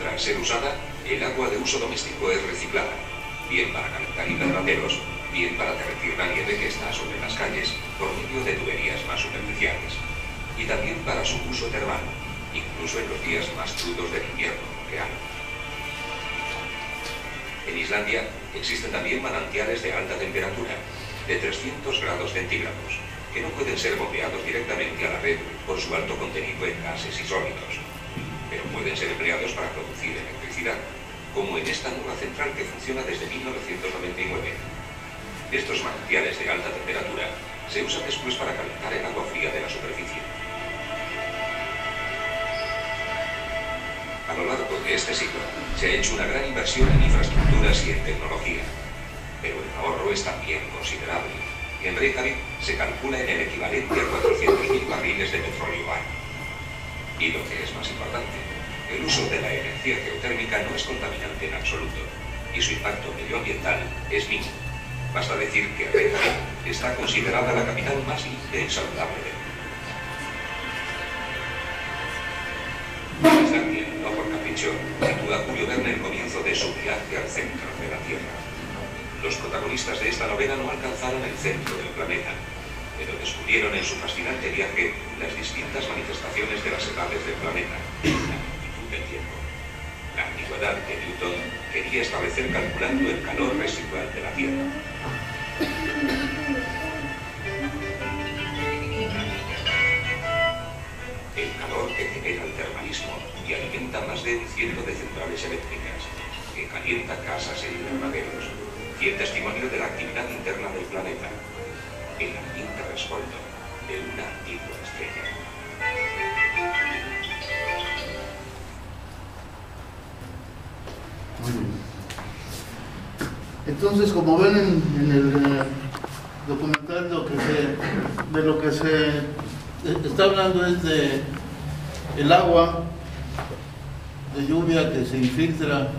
Tras ser usada, el agua de uso doméstico es reciclada, bien para calentar invernaderos, bien para derretir la nieve que está sobre las calles por medio de tuberías más superficiales, y también para su uso termal, incluso en los días más crudos del invierno real. En Islandia existen también manantiales de alta temperatura, de 300 grados centígrados, que no pueden ser bombeados directamente a la red por su alto contenido en gases y sólidos, pero pueden ser empleados para producir electricidad, como en esta nueva central que funciona desde 1999. Estos manantiales de alta temperatura se usan después para calentar el agua fría de la superficie. A lo largo de este siglo se ha hecho una gran inversión en infraestructuras y en tecnología, pero el ahorro es también considerable. En Reykjavik se calcula en el equivalente a 400.000 barriles de petróleo año. Y lo que es más importante, el uso de la energía geotérmica no es contaminante en absoluto, y su impacto medioambiental es mínimo. Basta decir que Reykjavik está considerada la capital más limpia y saludable del mundo. Islandia, no por capricho, sitúa a Julio Verne el comienzo de su viaje al centro de la Tierra. Los protagonistas de esta novela no alcanzaron el centro del planeta, pero descubrieron en su fascinante viaje las distintas manifestaciones de las edades del planeta, la longitud del tiempo. La antigüedad que Newton quería establecer calculando el calor residual de la Tierra. El calor que genera el termalismo y alimenta más de 100 de centrales eléctricas, que calienta casas e invernaderos, y el testimonio de la actividad interna del planeta, el ambiente rescoldo de una antigua estrella. Muy bien. Entonces, como ven en el documental, de lo que se está hablando es de el agua de lluvia que se infiltra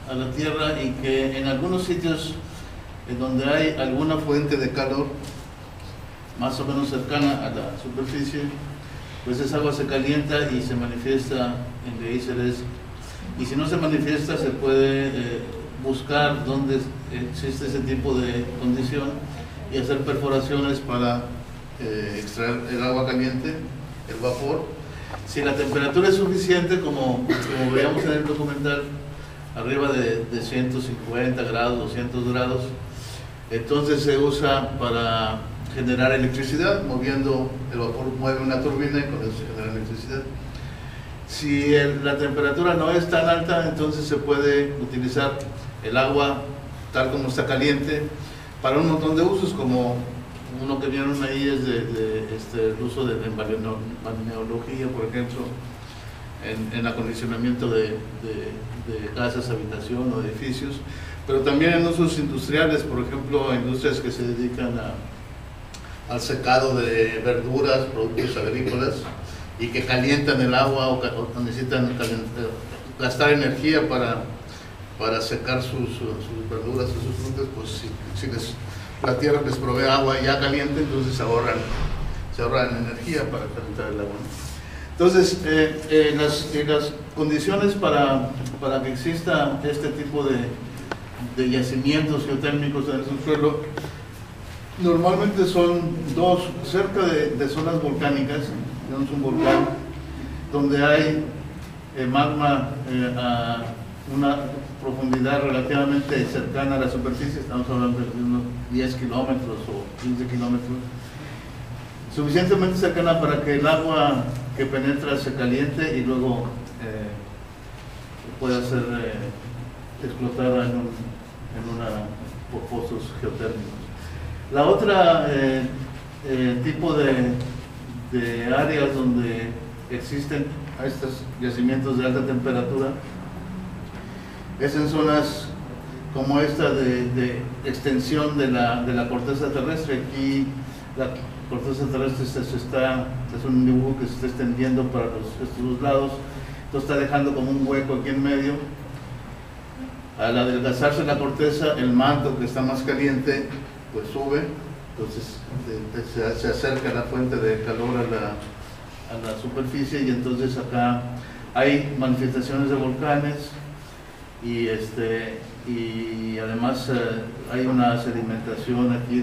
a la tierra y que en algunos sitios en donde hay alguna fuente de calor más o menos cercana a la superficie, pues esa agua se calienta y se manifiesta en geysers, y si no se manifiesta se puede buscar dónde existe ese tipo de condición y hacer perforaciones para extraer el agua caliente, el vapor. Si la temperatura es suficiente, como veíamos en el documental, arriba de 150 grados, 200 grados, entonces se usa para generar electricidad, moviendo el vapor, mueve una turbina y con eso se genera electricidad. Si la temperatura no es tan alta, entonces se puede utilizar el agua tal como está caliente para un montón de usos, como uno que vieron ahí es el uso de balneología, por ejemplo, en acondicionamiento de casas, habitación o edificios, pero también en usos industriales, por ejemplo, industrias que se dedican al secado de verduras, productos agrícolas, y que calientan el agua o necesitan gastar energía para secar sus verduras o sus frutas, pues si la tierra les provee agua ya caliente, entonces se ahorran energía para calentar el agua. Entonces, las condiciones para que exista este tipo de yacimientos geotérmicos en el subsuelo normalmente son dos, cerca de zonas volcánicas. Tenemos un volcán donde hay magma a una profundidad relativamente cercana a la superficie, estamos hablando de unos 10 kilómetros o 15 kilómetros, suficientemente cercana para que el agua que penetra se caliente y luego pueda ser explotada en por pozos geotérmicos. La otra tipo de áreas donde existen estos yacimientos de alta temperatura es en zonas como esta de extensión de la corteza terrestre. Aquí la corteza terrestre es un dibujo que se está extendiendo para estos dos lados, entonces está dejando como un hueco aquí en medio. Al adelgazarse la corteza, el manto, que está más caliente, pues sube, entonces se acerca la fuente de calor a la superficie, y entonces acá hay manifestaciones de volcanes y además hay una sedimentación aquí,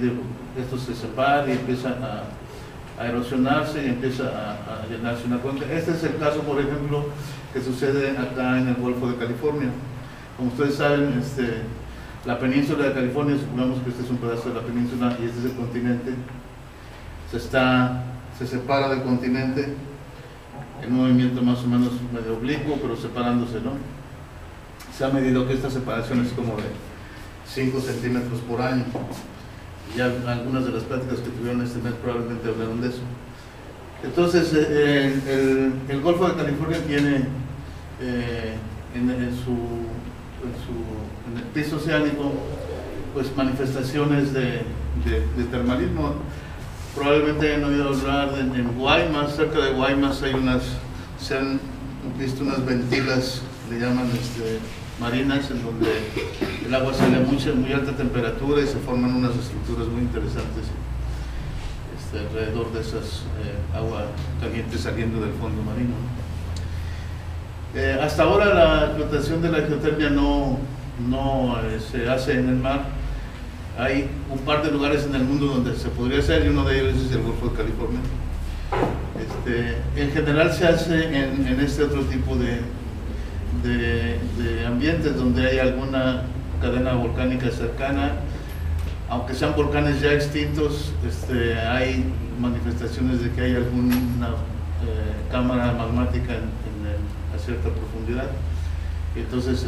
esto se separa y empieza a erosionarse y empieza a llenarse una cuenca. Este es el caso, por ejemplo, que sucede acá en el Golfo de California. Como ustedes saben, la península de California, supongamos que este es un pedazo de la península y este es el continente, se separa del continente en un movimiento más o menos medio oblicuo, pero separándose, ¿no? Se ha medido que esta separación es como de 5 centímetros por año. Ya algunas de las pláticas que tuvieron este mes probablemente hablaron de eso. Entonces, el Golfo de California tiene en el piso oceánico pues manifestaciones de termalismo. Probablemente hayan oído hablar en Guaymas. Cerca de Guaymas se han visto unas ventilas, le llaman marinas, en donde el agua sale a muy alta temperatura y se forman unas estructuras muy interesantes alrededor de esas agua caliente saliendo del fondo marino. Hasta ahora la explotación de la geotermia no se hace en el mar. Hay un par de lugares en el mundo donde se podría hacer, y uno de ellos es el Golfo de California. En general se hace en este otro tipo de ambientes donde hay alguna cadena volcánica cercana. Aunque sean volcanes ya extintos, hay manifestaciones de que hay alguna cámara magmática a cierta profundidad, y entonces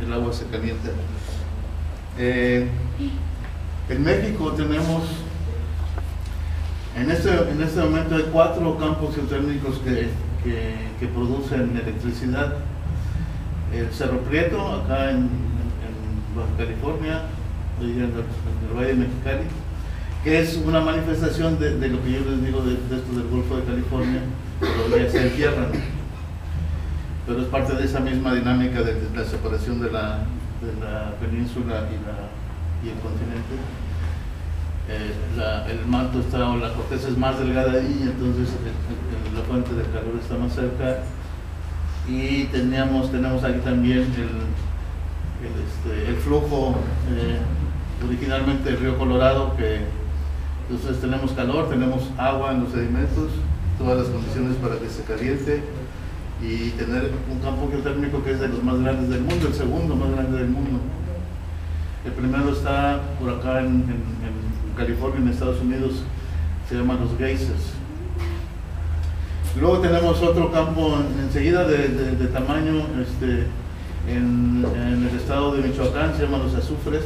el agua se calienta. En México tenemos, en este momento hay 4 campos geotérmicos que producen electricidad. El Cerro Prieto, acá en Baja California, en el Valle de Mexicali, que es una manifestación de lo que yo les digo de esto del Golfo de California, pero ya se entierran. Pero es parte de esa misma dinámica de la separación de la península y el continente. El manto o la corteza es más delgada ahí, entonces la fuente de calor está más cerca. Y tenemos aquí también el flujo originalmente del río Colorado, que entonces tenemos calor, tenemos agua en los sedimentos, todas las condiciones para que se caliente y tener un campo geotérmico que es de los más grandes del mundo, el segundo más grande del mundo. El primero está por acá en California, en Estados Unidos, se llama los Geysers. Luego tenemos otro campo enseguida de tamaño en el estado de Michoacán, se llama los Azufres.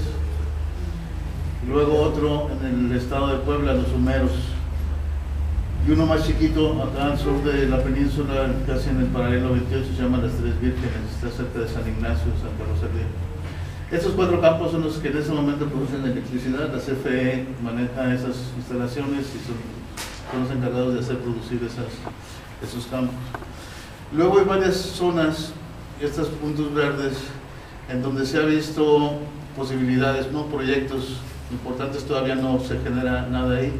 Luego otro en el estado de Puebla, los Humeros. Y uno más chiquito acá al sur de la península, casi en el paralelo 28, se llama las Tres Vírgenes, está cerca de San Ignacio, Santa Rosalía. Estos 4 campos son los que en ese momento producen electricidad. La CFE maneja esas instalaciones y son los encargados de hacer producir esos campos. Luego hay varias zonas, estos puntos verdes, en donde se ha visto posibilidades, no proyectos importantes, todavía no se genera nada ahí,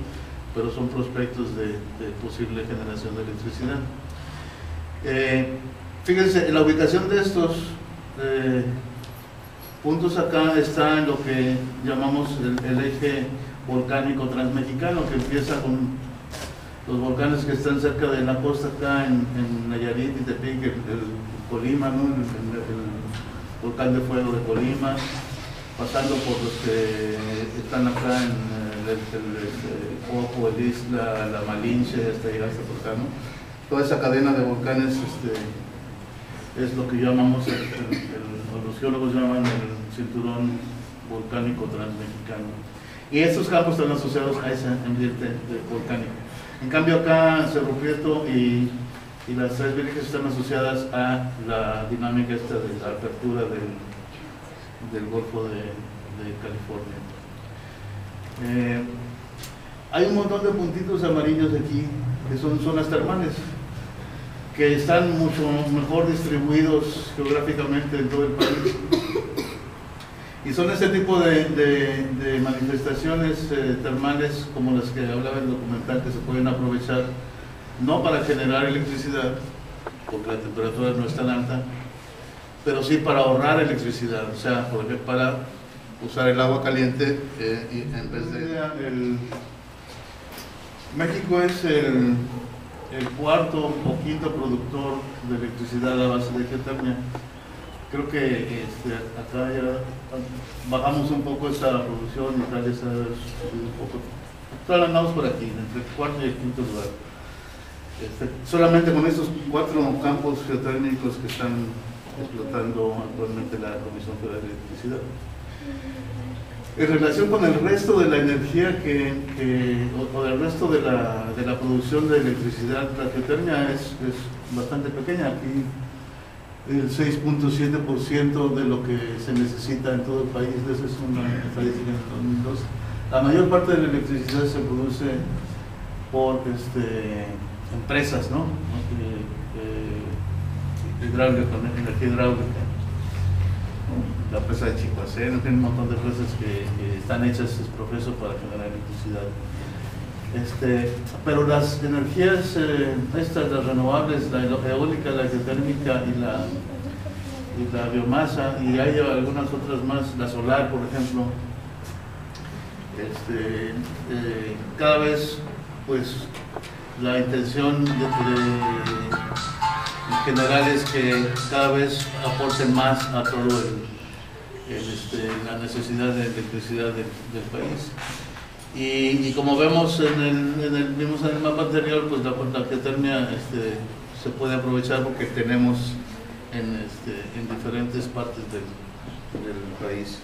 pero son prospectos de posible generación de electricidad. Fíjense, en la ubicación de estos puntos acá está en lo que llamamos el eje volcánico transmexicano, que empieza con los volcanes que están cerca de la costa acá en Nayarit y Tepic, el Colima, ¿no? el volcán de fuego de Colima, pasando por los que están acá en el Popo, el Isla, la Malinche, hasta llegar hasta por acá, ¿no? Toda esa cadena de volcanes es lo que llamamos, los geólogos llaman el cinturón volcánico transmexicano. Y estos campos están asociados a ese ambiente volcánico. En cambio acá Cerro Prieto y las Tres Vírgenes están asociadas a la dinámica esta de la apertura del Golfo de California. Hay un montón de puntitos amarillos aquí que son zonas termales, que están mucho mejor distribuidos geográficamente en todo el país. Y son ese tipo de manifestaciones termales como las que hablaba el documental, que se pueden aprovechar no para generar electricidad, porque la temperatura no es tan alta, pero sí para ahorrar electricidad, o sea, por ejemplo, para usar el agua caliente en vez de... México es el cuarto o quinto productor de electricidad a base de geotermia. Creo que acá ya bajamos un poco esa producción y tal, esa un poco. Todavía andamos por aquí, entre el cuarto y el quinto lugar. Solamente con estos 4 campos geotérmicos que están explotando actualmente la Comisión Federal de Electricidad. En relación con el resto de la energía o del resto de la producción de electricidad, la geotermia es bastante pequeña. Aquí el 6.7% de lo que se necesita en todo el país, esa es una estadística en 2002. La mayor parte de la electricidad se produce por empresas, ¿no? Hidráulica, energía hidráulica. La presa de Chicoacén, tiene un montón de presas que están hechas es proceso para generar electricidad. Pero las energías las renovables, la eólica, la geotérmica y la biomasa, y hay algunas otras más, la solar, por ejemplo, cada vez pues la intención en general es que cada vez aporten más a todo la necesidad de electricidad del país. Y como vimos vimos en el mapa anterior, pues la geotermia se puede aprovechar porque tenemos en diferentes partes del país.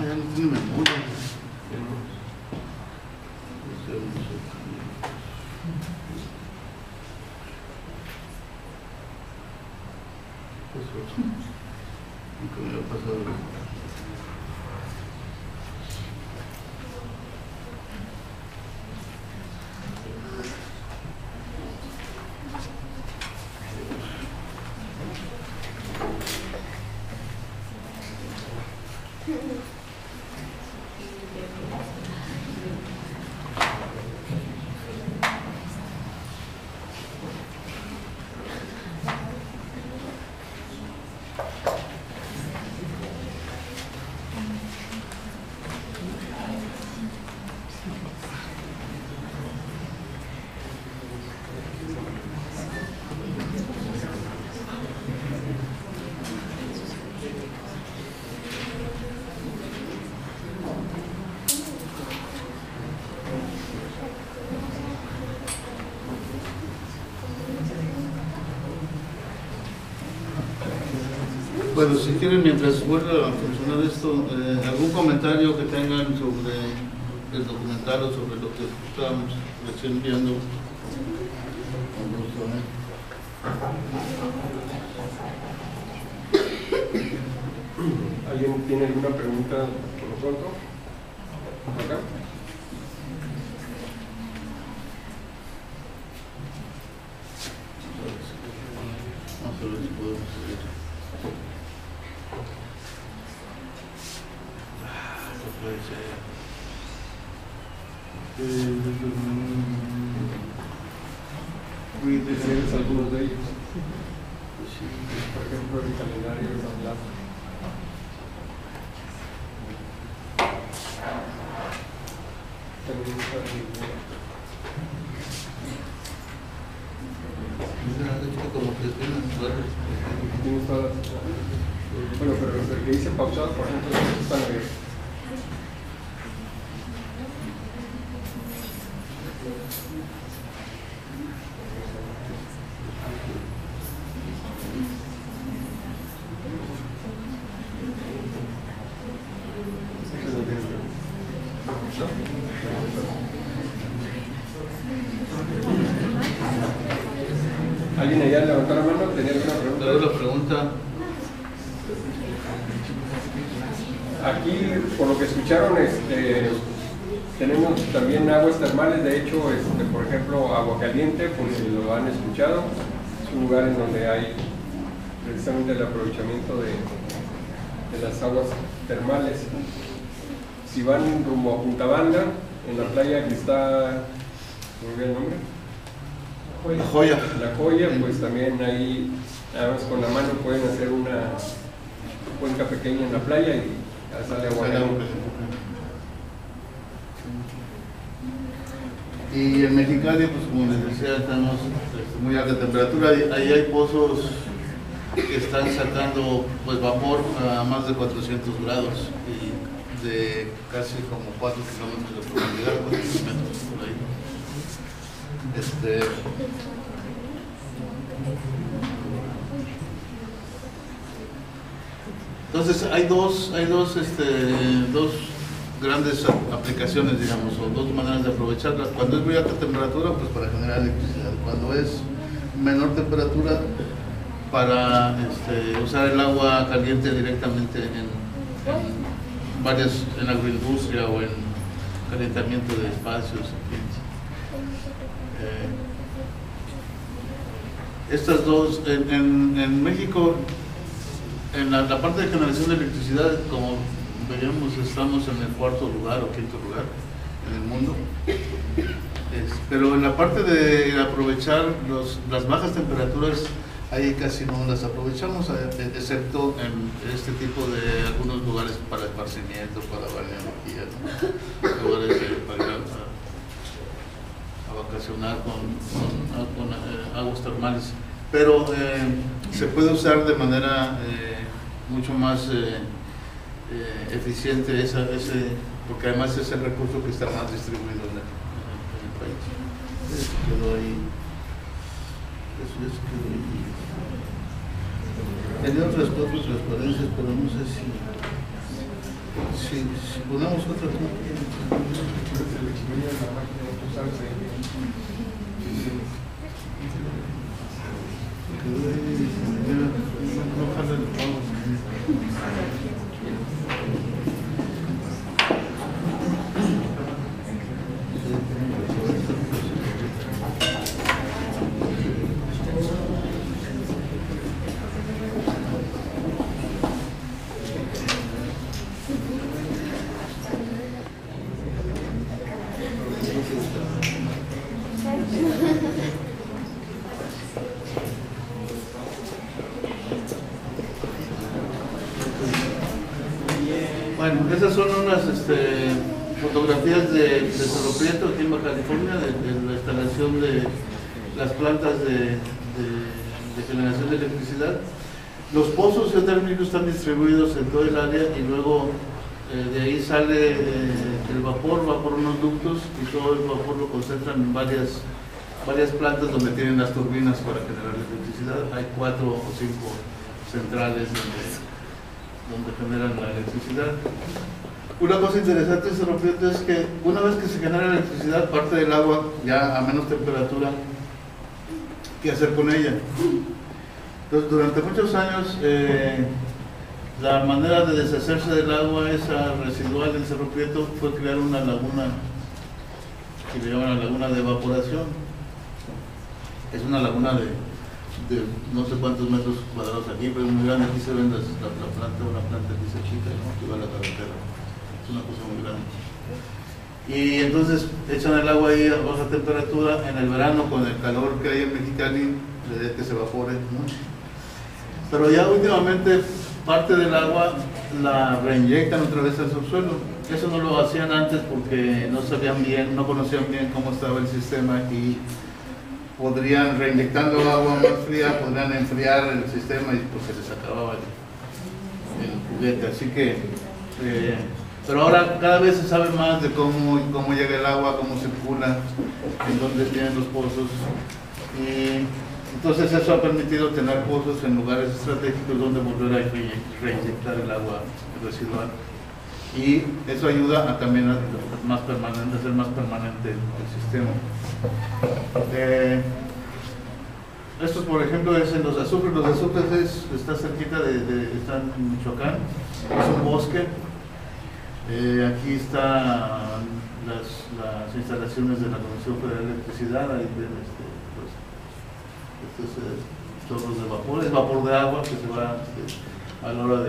Ya no tiene memoria. Nunca me había pasado. Bueno, si quieren, mientras vuelva a funcionar esto, algún comentario que tengan sobre el documental o sobre lo que estábamos recién viendo. ¿Alguien tiene alguna pregunta por lo pronto? ¿Acá? Vamos a ver si podemos seguir. ¿Tienes algunos de ellos? Por ejemplo, el calendario de San Blas. También está como que tienes todas las... Bueno, pero el que dice pausado, por ejemplo, están abiertos. ¿Alguien allá levantó la mano? ¿Tenía alguna pregunta? La pregunta. Aquí, por lo que escucharon, tenemos también aguas termales. De hecho, por ejemplo, Agua Caliente, por si lo han escuchado, es un lugar en donde hay precisamente el aprovechamiento de las aguas termales. Si van rumbo a Punta Banda, en la playa que está, ¿me olvidé el nombre? La Joya. La Joya, pues también ahí, nada más con la mano pueden hacer una cuenca pequeña en la playa y sale agua. Y en Mexicali, pues como les decía, estamos muy alta temperatura. Ahí hay pozos que están sacando pues vapor a más de 400 grados y de casi como 4 kilómetros de profundidad, 4 kilómetros por ahí. Entonces hay dos grandes aplicaciones, digamos, o dos maneras de aprovecharla. Cuando es muy alta temperatura, pues para generar electricidad. Cuando es menor temperatura, para usar el agua caliente directamente en la agroindustria o en calentamiento de espacios. Estas dos, en México, en la parte de generación de electricidad, como veíamos, estamos en el 4º lugar o 5º lugar en el mundo. Pero en la parte de aprovechar las bajas temperaturas, ahí casi no las aprovechamos, excepto en este tipo de algunos lugares para esparcimiento, para balneología, ¿no? Lugares para ir a vacacionar con aguas termales. Pero se puede usar de manera mucho más eficiente porque además es el recurso que está más distribuido en el país. Eso quedó ahí. Eso quedó ahí. Tenía otras 4 transparencias, pero no sé si ponemos otra no jala el pago. Bueno, esas son unas fotografías de Cerro Prieto, aquí en Baja California, de la instalación de las plantas de generación de electricidad. Los pozos geotérmicos están distribuidos en todo el área y luego de ahí sale el vapor, va por unos ductos y todo el vapor lo concentran en varias plantas donde tienen las turbinas para generar electricidad. Hay 4 o 5 centrales donde generan la electricidad. Una cosa interesante de Cerro Prieto es que una vez que se genera electricidad, parte del agua ya a menos temperatura, ¿qué hacer con ella? Entonces, durante muchos años la manera de deshacerse del agua esa residual del Cerro Prieto fue crear una laguna que le llaman la laguna de evaporación. Es una laguna de no sé cuántos metros cuadrados aquí, pero es muy grande. Aquí se ven la planta, una planta aquí se chica, ¿no? Que va a la carretera. Es una cosa muy grande. Y entonces echan el agua ahí a baja temperatura. En el verano, con el calor que hay en Mexicali, le deja que se evapore, ¿no? Pero ya últimamente parte del agua la reinyectan otra vez al subsuelo. Eso no lo hacían antes porque no sabían bien, no conocían bien cómo estaba el sistema y podrían, reinyectando agua más fría, podrían enfriar el sistema y pues se les acababa el juguete. Así que, pero ahora cada vez se sabe más de cómo llega el agua, cómo circula, en dónde tienen los pozos. Y entonces eso ha permitido tener pozos en lugares estratégicos donde volver a reinyectar el agua residual. Y eso ayuda a también a hacer más permanente el sistema. Estos, por ejemplo, es en los azufres. Los azufres está cerquita están en Michoacán, es un bosque. Aquí están las instalaciones de la Comisión Federal de Electricidad. Ahí ven estos chorros de vapor, es vapor de agua que se va a la hora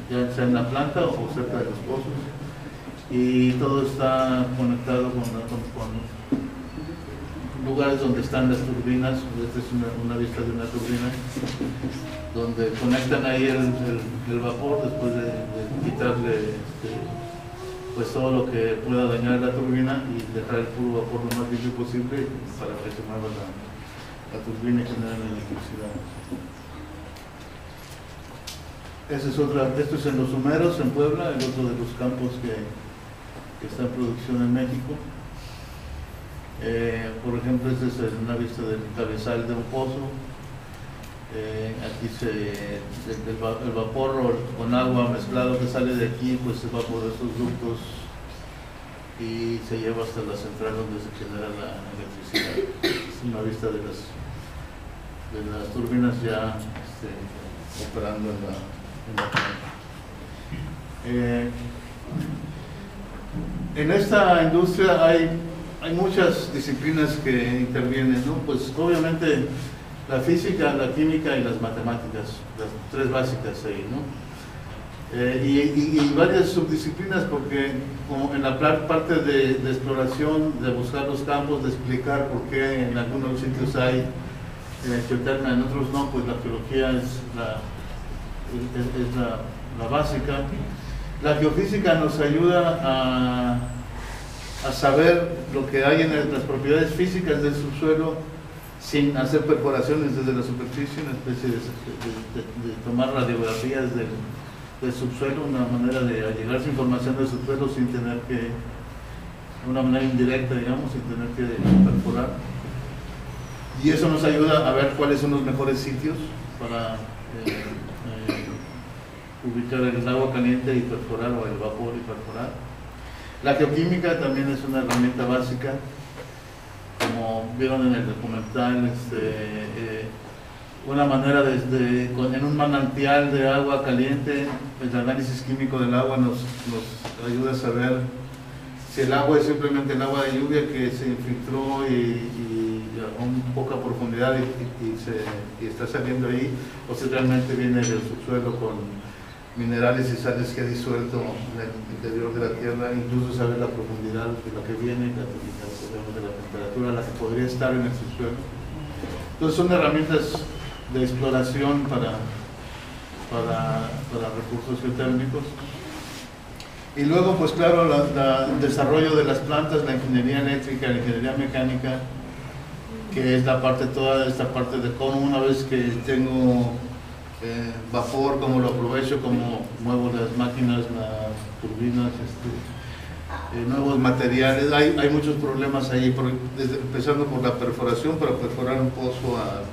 ya sea en la planta o cerca de los pozos, y todo está conectado con lugares donde están las turbinas. Esta es una vista de una turbina donde conectan ahí el vapor después de quitarle pues todo lo que pueda dañar la turbina y dejar el puro vapor lo más limpio posible para que se mueva la turbina y generar la electricidad. Esto es en Los Humeros, en Puebla, el otro de los campos que está en producción en México. Por ejemplo, esta es una vista del cabezal de un pozo. Aquí el vapor con agua mezclado que sale de aquí, pues se va por esos ductos y se lleva hasta la central donde se genera la electricidad. Es una vista de las turbinas ya operando en la planta. En esta industria hay muchas disciplinas que intervienen, ¿no? Pues obviamente la física, la química y las matemáticas, las tres básicas ahí, ¿no? Y varias subdisciplinas, porque como en la parte de exploración, de buscar los campos, de explicar por qué en algunos sitios hay geotermia, en otros no, pues la geología es la básica. La geofísica nos ayuda a saber lo que hay en las propiedades físicas del subsuelo sin hacer perforaciones desde la superficie, una especie de tomar radiografías del subsuelo, una manera de allegarse información del subsuelo sin tener que, de una manera indirecta, digamos, sin tener que perforar. Y eso nos ayuda a ver cuáles son los mejores sitios para ubicar el agua caliente y perforar, o el vapor y perforar. La geoquímica también es una herramienta básica, como vieron en el documental, una manera en un manantial de agua caliente, el análisis químico del agua nos ayuda a saber si el agua es simplemente el agua de lluvia que se infiltró y a poca profundidad y está saliendo ahí, o si realmente viene del subsuelo con minerales y sales que ha disuelto en el interior de la tierra, incluso saber la profundidad de la que viene, de la temperatura a la que podría estar en el subsuelo. Entonces son herramientas de exploración para recursos geotérmicos. Y luego, pues claro, el desarrollo de las plantas, la ingeniería eléctrica, la ingeniería mecánica, que es la parte, toda esta parte de cómo una vez que tengo vapor, cómo lo aprovecho, cómo muevo las máquinas, las turbinas, nuevos materiales. Hay muchos problemas ahí, empezando por la perforación. Para perforar un pozo a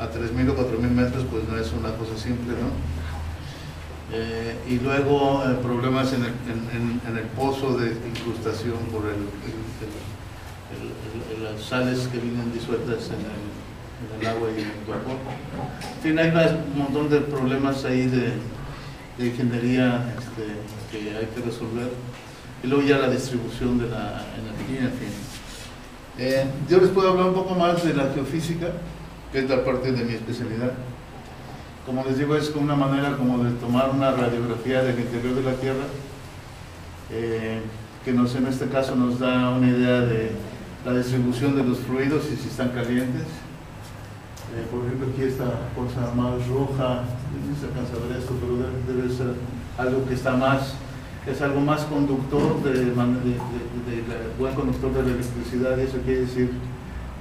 3.000 o 4.000 metros, pues no es una cosa simple, ¿no? Y luego problemas en el pozo de incrustación por las sales que vienen disueltas en el agua y en el vapor. En fin, hay un montón de problemas ahí de ingeniería que hay que resolver. Y luego ya la distribución de la energía, en fin. Yo les puedo hablar un poco más de la geofísica, que es la parte de mi especialidad. Como les digo, es como una manera como de tomar una radiografía del interior de la Tierra, que en este caso nos da una idea de la distribución de los fluidos y si están calientes. Por ejemplo, aquí esta cosa más roja, no se alcanza a ver esto, pero debe ser algo que está más, es algo más conductor, buen conductor de la electricidad, y eso quiere decir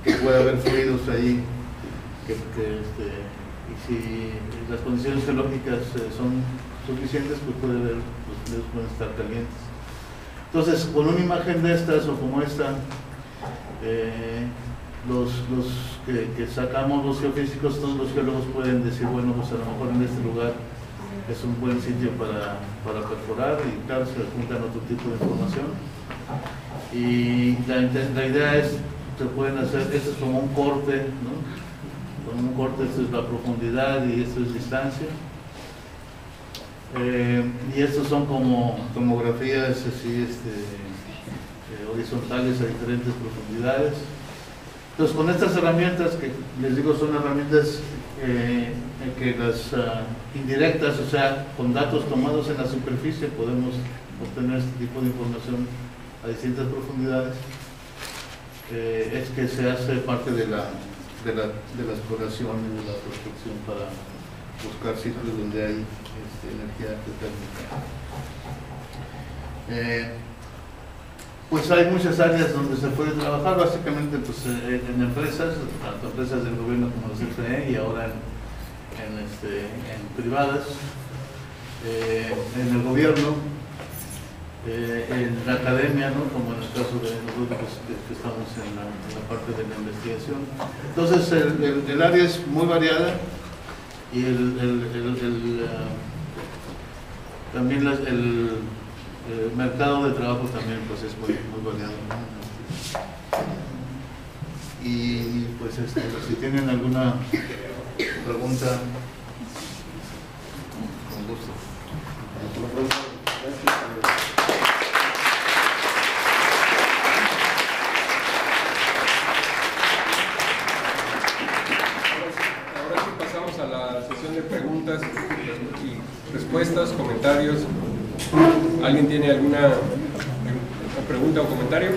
que puede haber fluidos ahí, y si las condiciones geológicas son suficientes, pues los fluidos pueden estar calientes. Entonces, con una imagen de estas o como esta, los que sacamos los geofísicos, todos los geólogos pueden decir, bueno, pues a lo mejor en este lugar es un buen sitio para perforar, y claro, se juntan otro tipo de información. Y la idea es, se pueden hacer, esto es como un corte, ¿no? Con un corte, esto es la profundidad y esto es distancia. Y estos son como tomografías así, horizontales a diferentes profundidades. Entonces, con estas herramientas, que les digo son herramientas que las indirectas, o sea, con datos tomados en la superficie, podemos obtener este tipo de información a distintas profundidades, es que se hace parte de la exploración y de la prospección para buscar sitios donde hay energía geotérmica. Pues hay muchas áreas donde se puede trabajar, básicamente pues, en empresas, tanto empresas del gobierno como las CFE, y ahora en privadas, en el gobierno, en la academia, ¿no? Como en el caso de nosotros que estamos en la parte de la investigación. Entonces el área es muy variada, y también el mercado de trabajo también pues es muy variado, ¿no? Y pues si tienen alguna pregunta, con gusto. Ahora sí pasamos a la sesión de preguntas y respuestas, comentarios. ¿Alguien tiene alguna pregunta o comentario?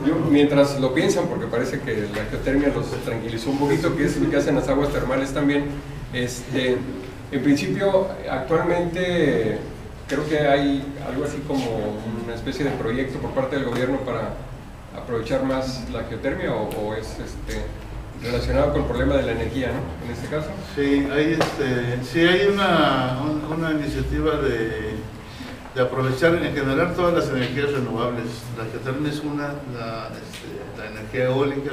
Yo, mientras lo piensan, porque parece que la geotermia los tranquilizó un poquito, que es lo que hacen las aguas termales también. En principio, actualmente creo que hay algo así como una especie de proyecto por parte del gobierno para aprovechar más la geotermia, o es relacionado con el problema de la energía, ¿no? En este caso. Sí, hay una iniciativa de aprovechar en general todas las energías renovables. La geotermia es la energía eólica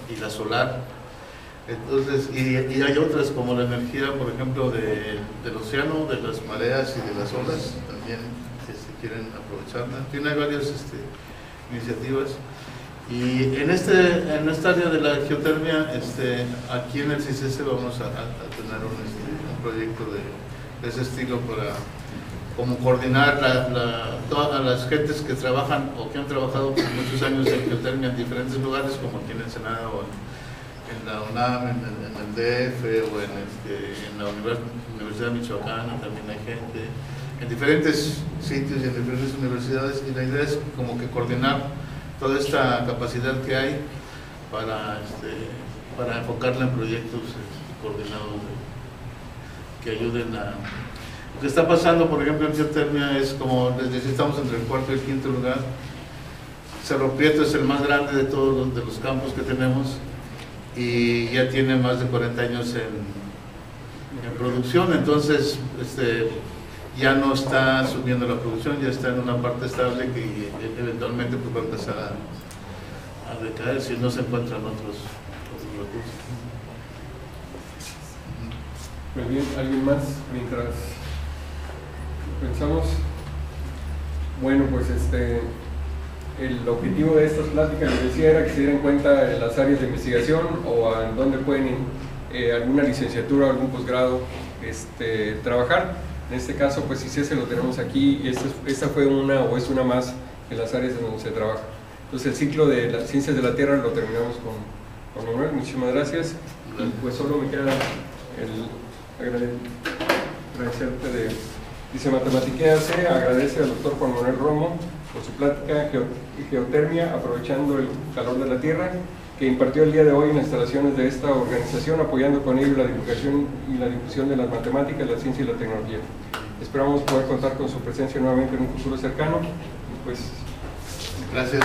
y la solar. Entonces, y hay otras como la energía, por ejemplo, del océano, de las mareas y de las olas, también quieren aprovecharla. Hay varias iniciativas. Y en esta área de la geotermia, aquí en el CICESE vamos a tener un proyecto de ese estilo para como coordinar todas las gentes que trabajan o que han trabajado por muchos años en geotermia en diferentes lugares, como aquí en Ensenada o en la UNAM, en el DF o en la Universidad Michoacana. También hay gente en diferentes sitios y en diferentes universidades, y la idea es como que coordinar toda esta capacidad que hay para enfocarla en proyectos coordinados que ayuden a... Lo que está pasando, por ejemplo, en geotermia es como, les decía, estamos entre el cuarto y el quinto lugar. Cerro Prieto es el más grande de todos los campos que tenemos y ya tiene más de 40 años en producción, entonces ya no está subiendo la producción, ya está en una parte estable que eventualmente pues, va a empezar a decaer si no se encuentran otros recursos. Muy bien, ¿alguien más mientras pensamos? Bueno, pues el objetivo de estas pláticas, les decía, era que se dieran cuenta de las áreas de investigación o en dónde pueden alguna licenciatura o algún posgrado trabajar. En este caso, pues ICESE lo tenemos aquí y esta fue una o es una más en las áreas en donde se trabaja. Entonces el ciclo de las ciencias de la Tierra lo terminamos con Manuel. Muchísimas gracias. Y pues solo me queda agradecerte dice Matematiquea C, agradece al doctor Juan Manuel Romo por su plática Geotermia, aprovechando el calor de la Tierra, que impartió el día de hoy en las instalaciones de esta organización, apoyando con ello la divulgación y la difusión de las matemáticas, la ciencia y la tecnología. Esperamos poder contar con su presencia nuevamente en un futuro cercano. Pues, gracias.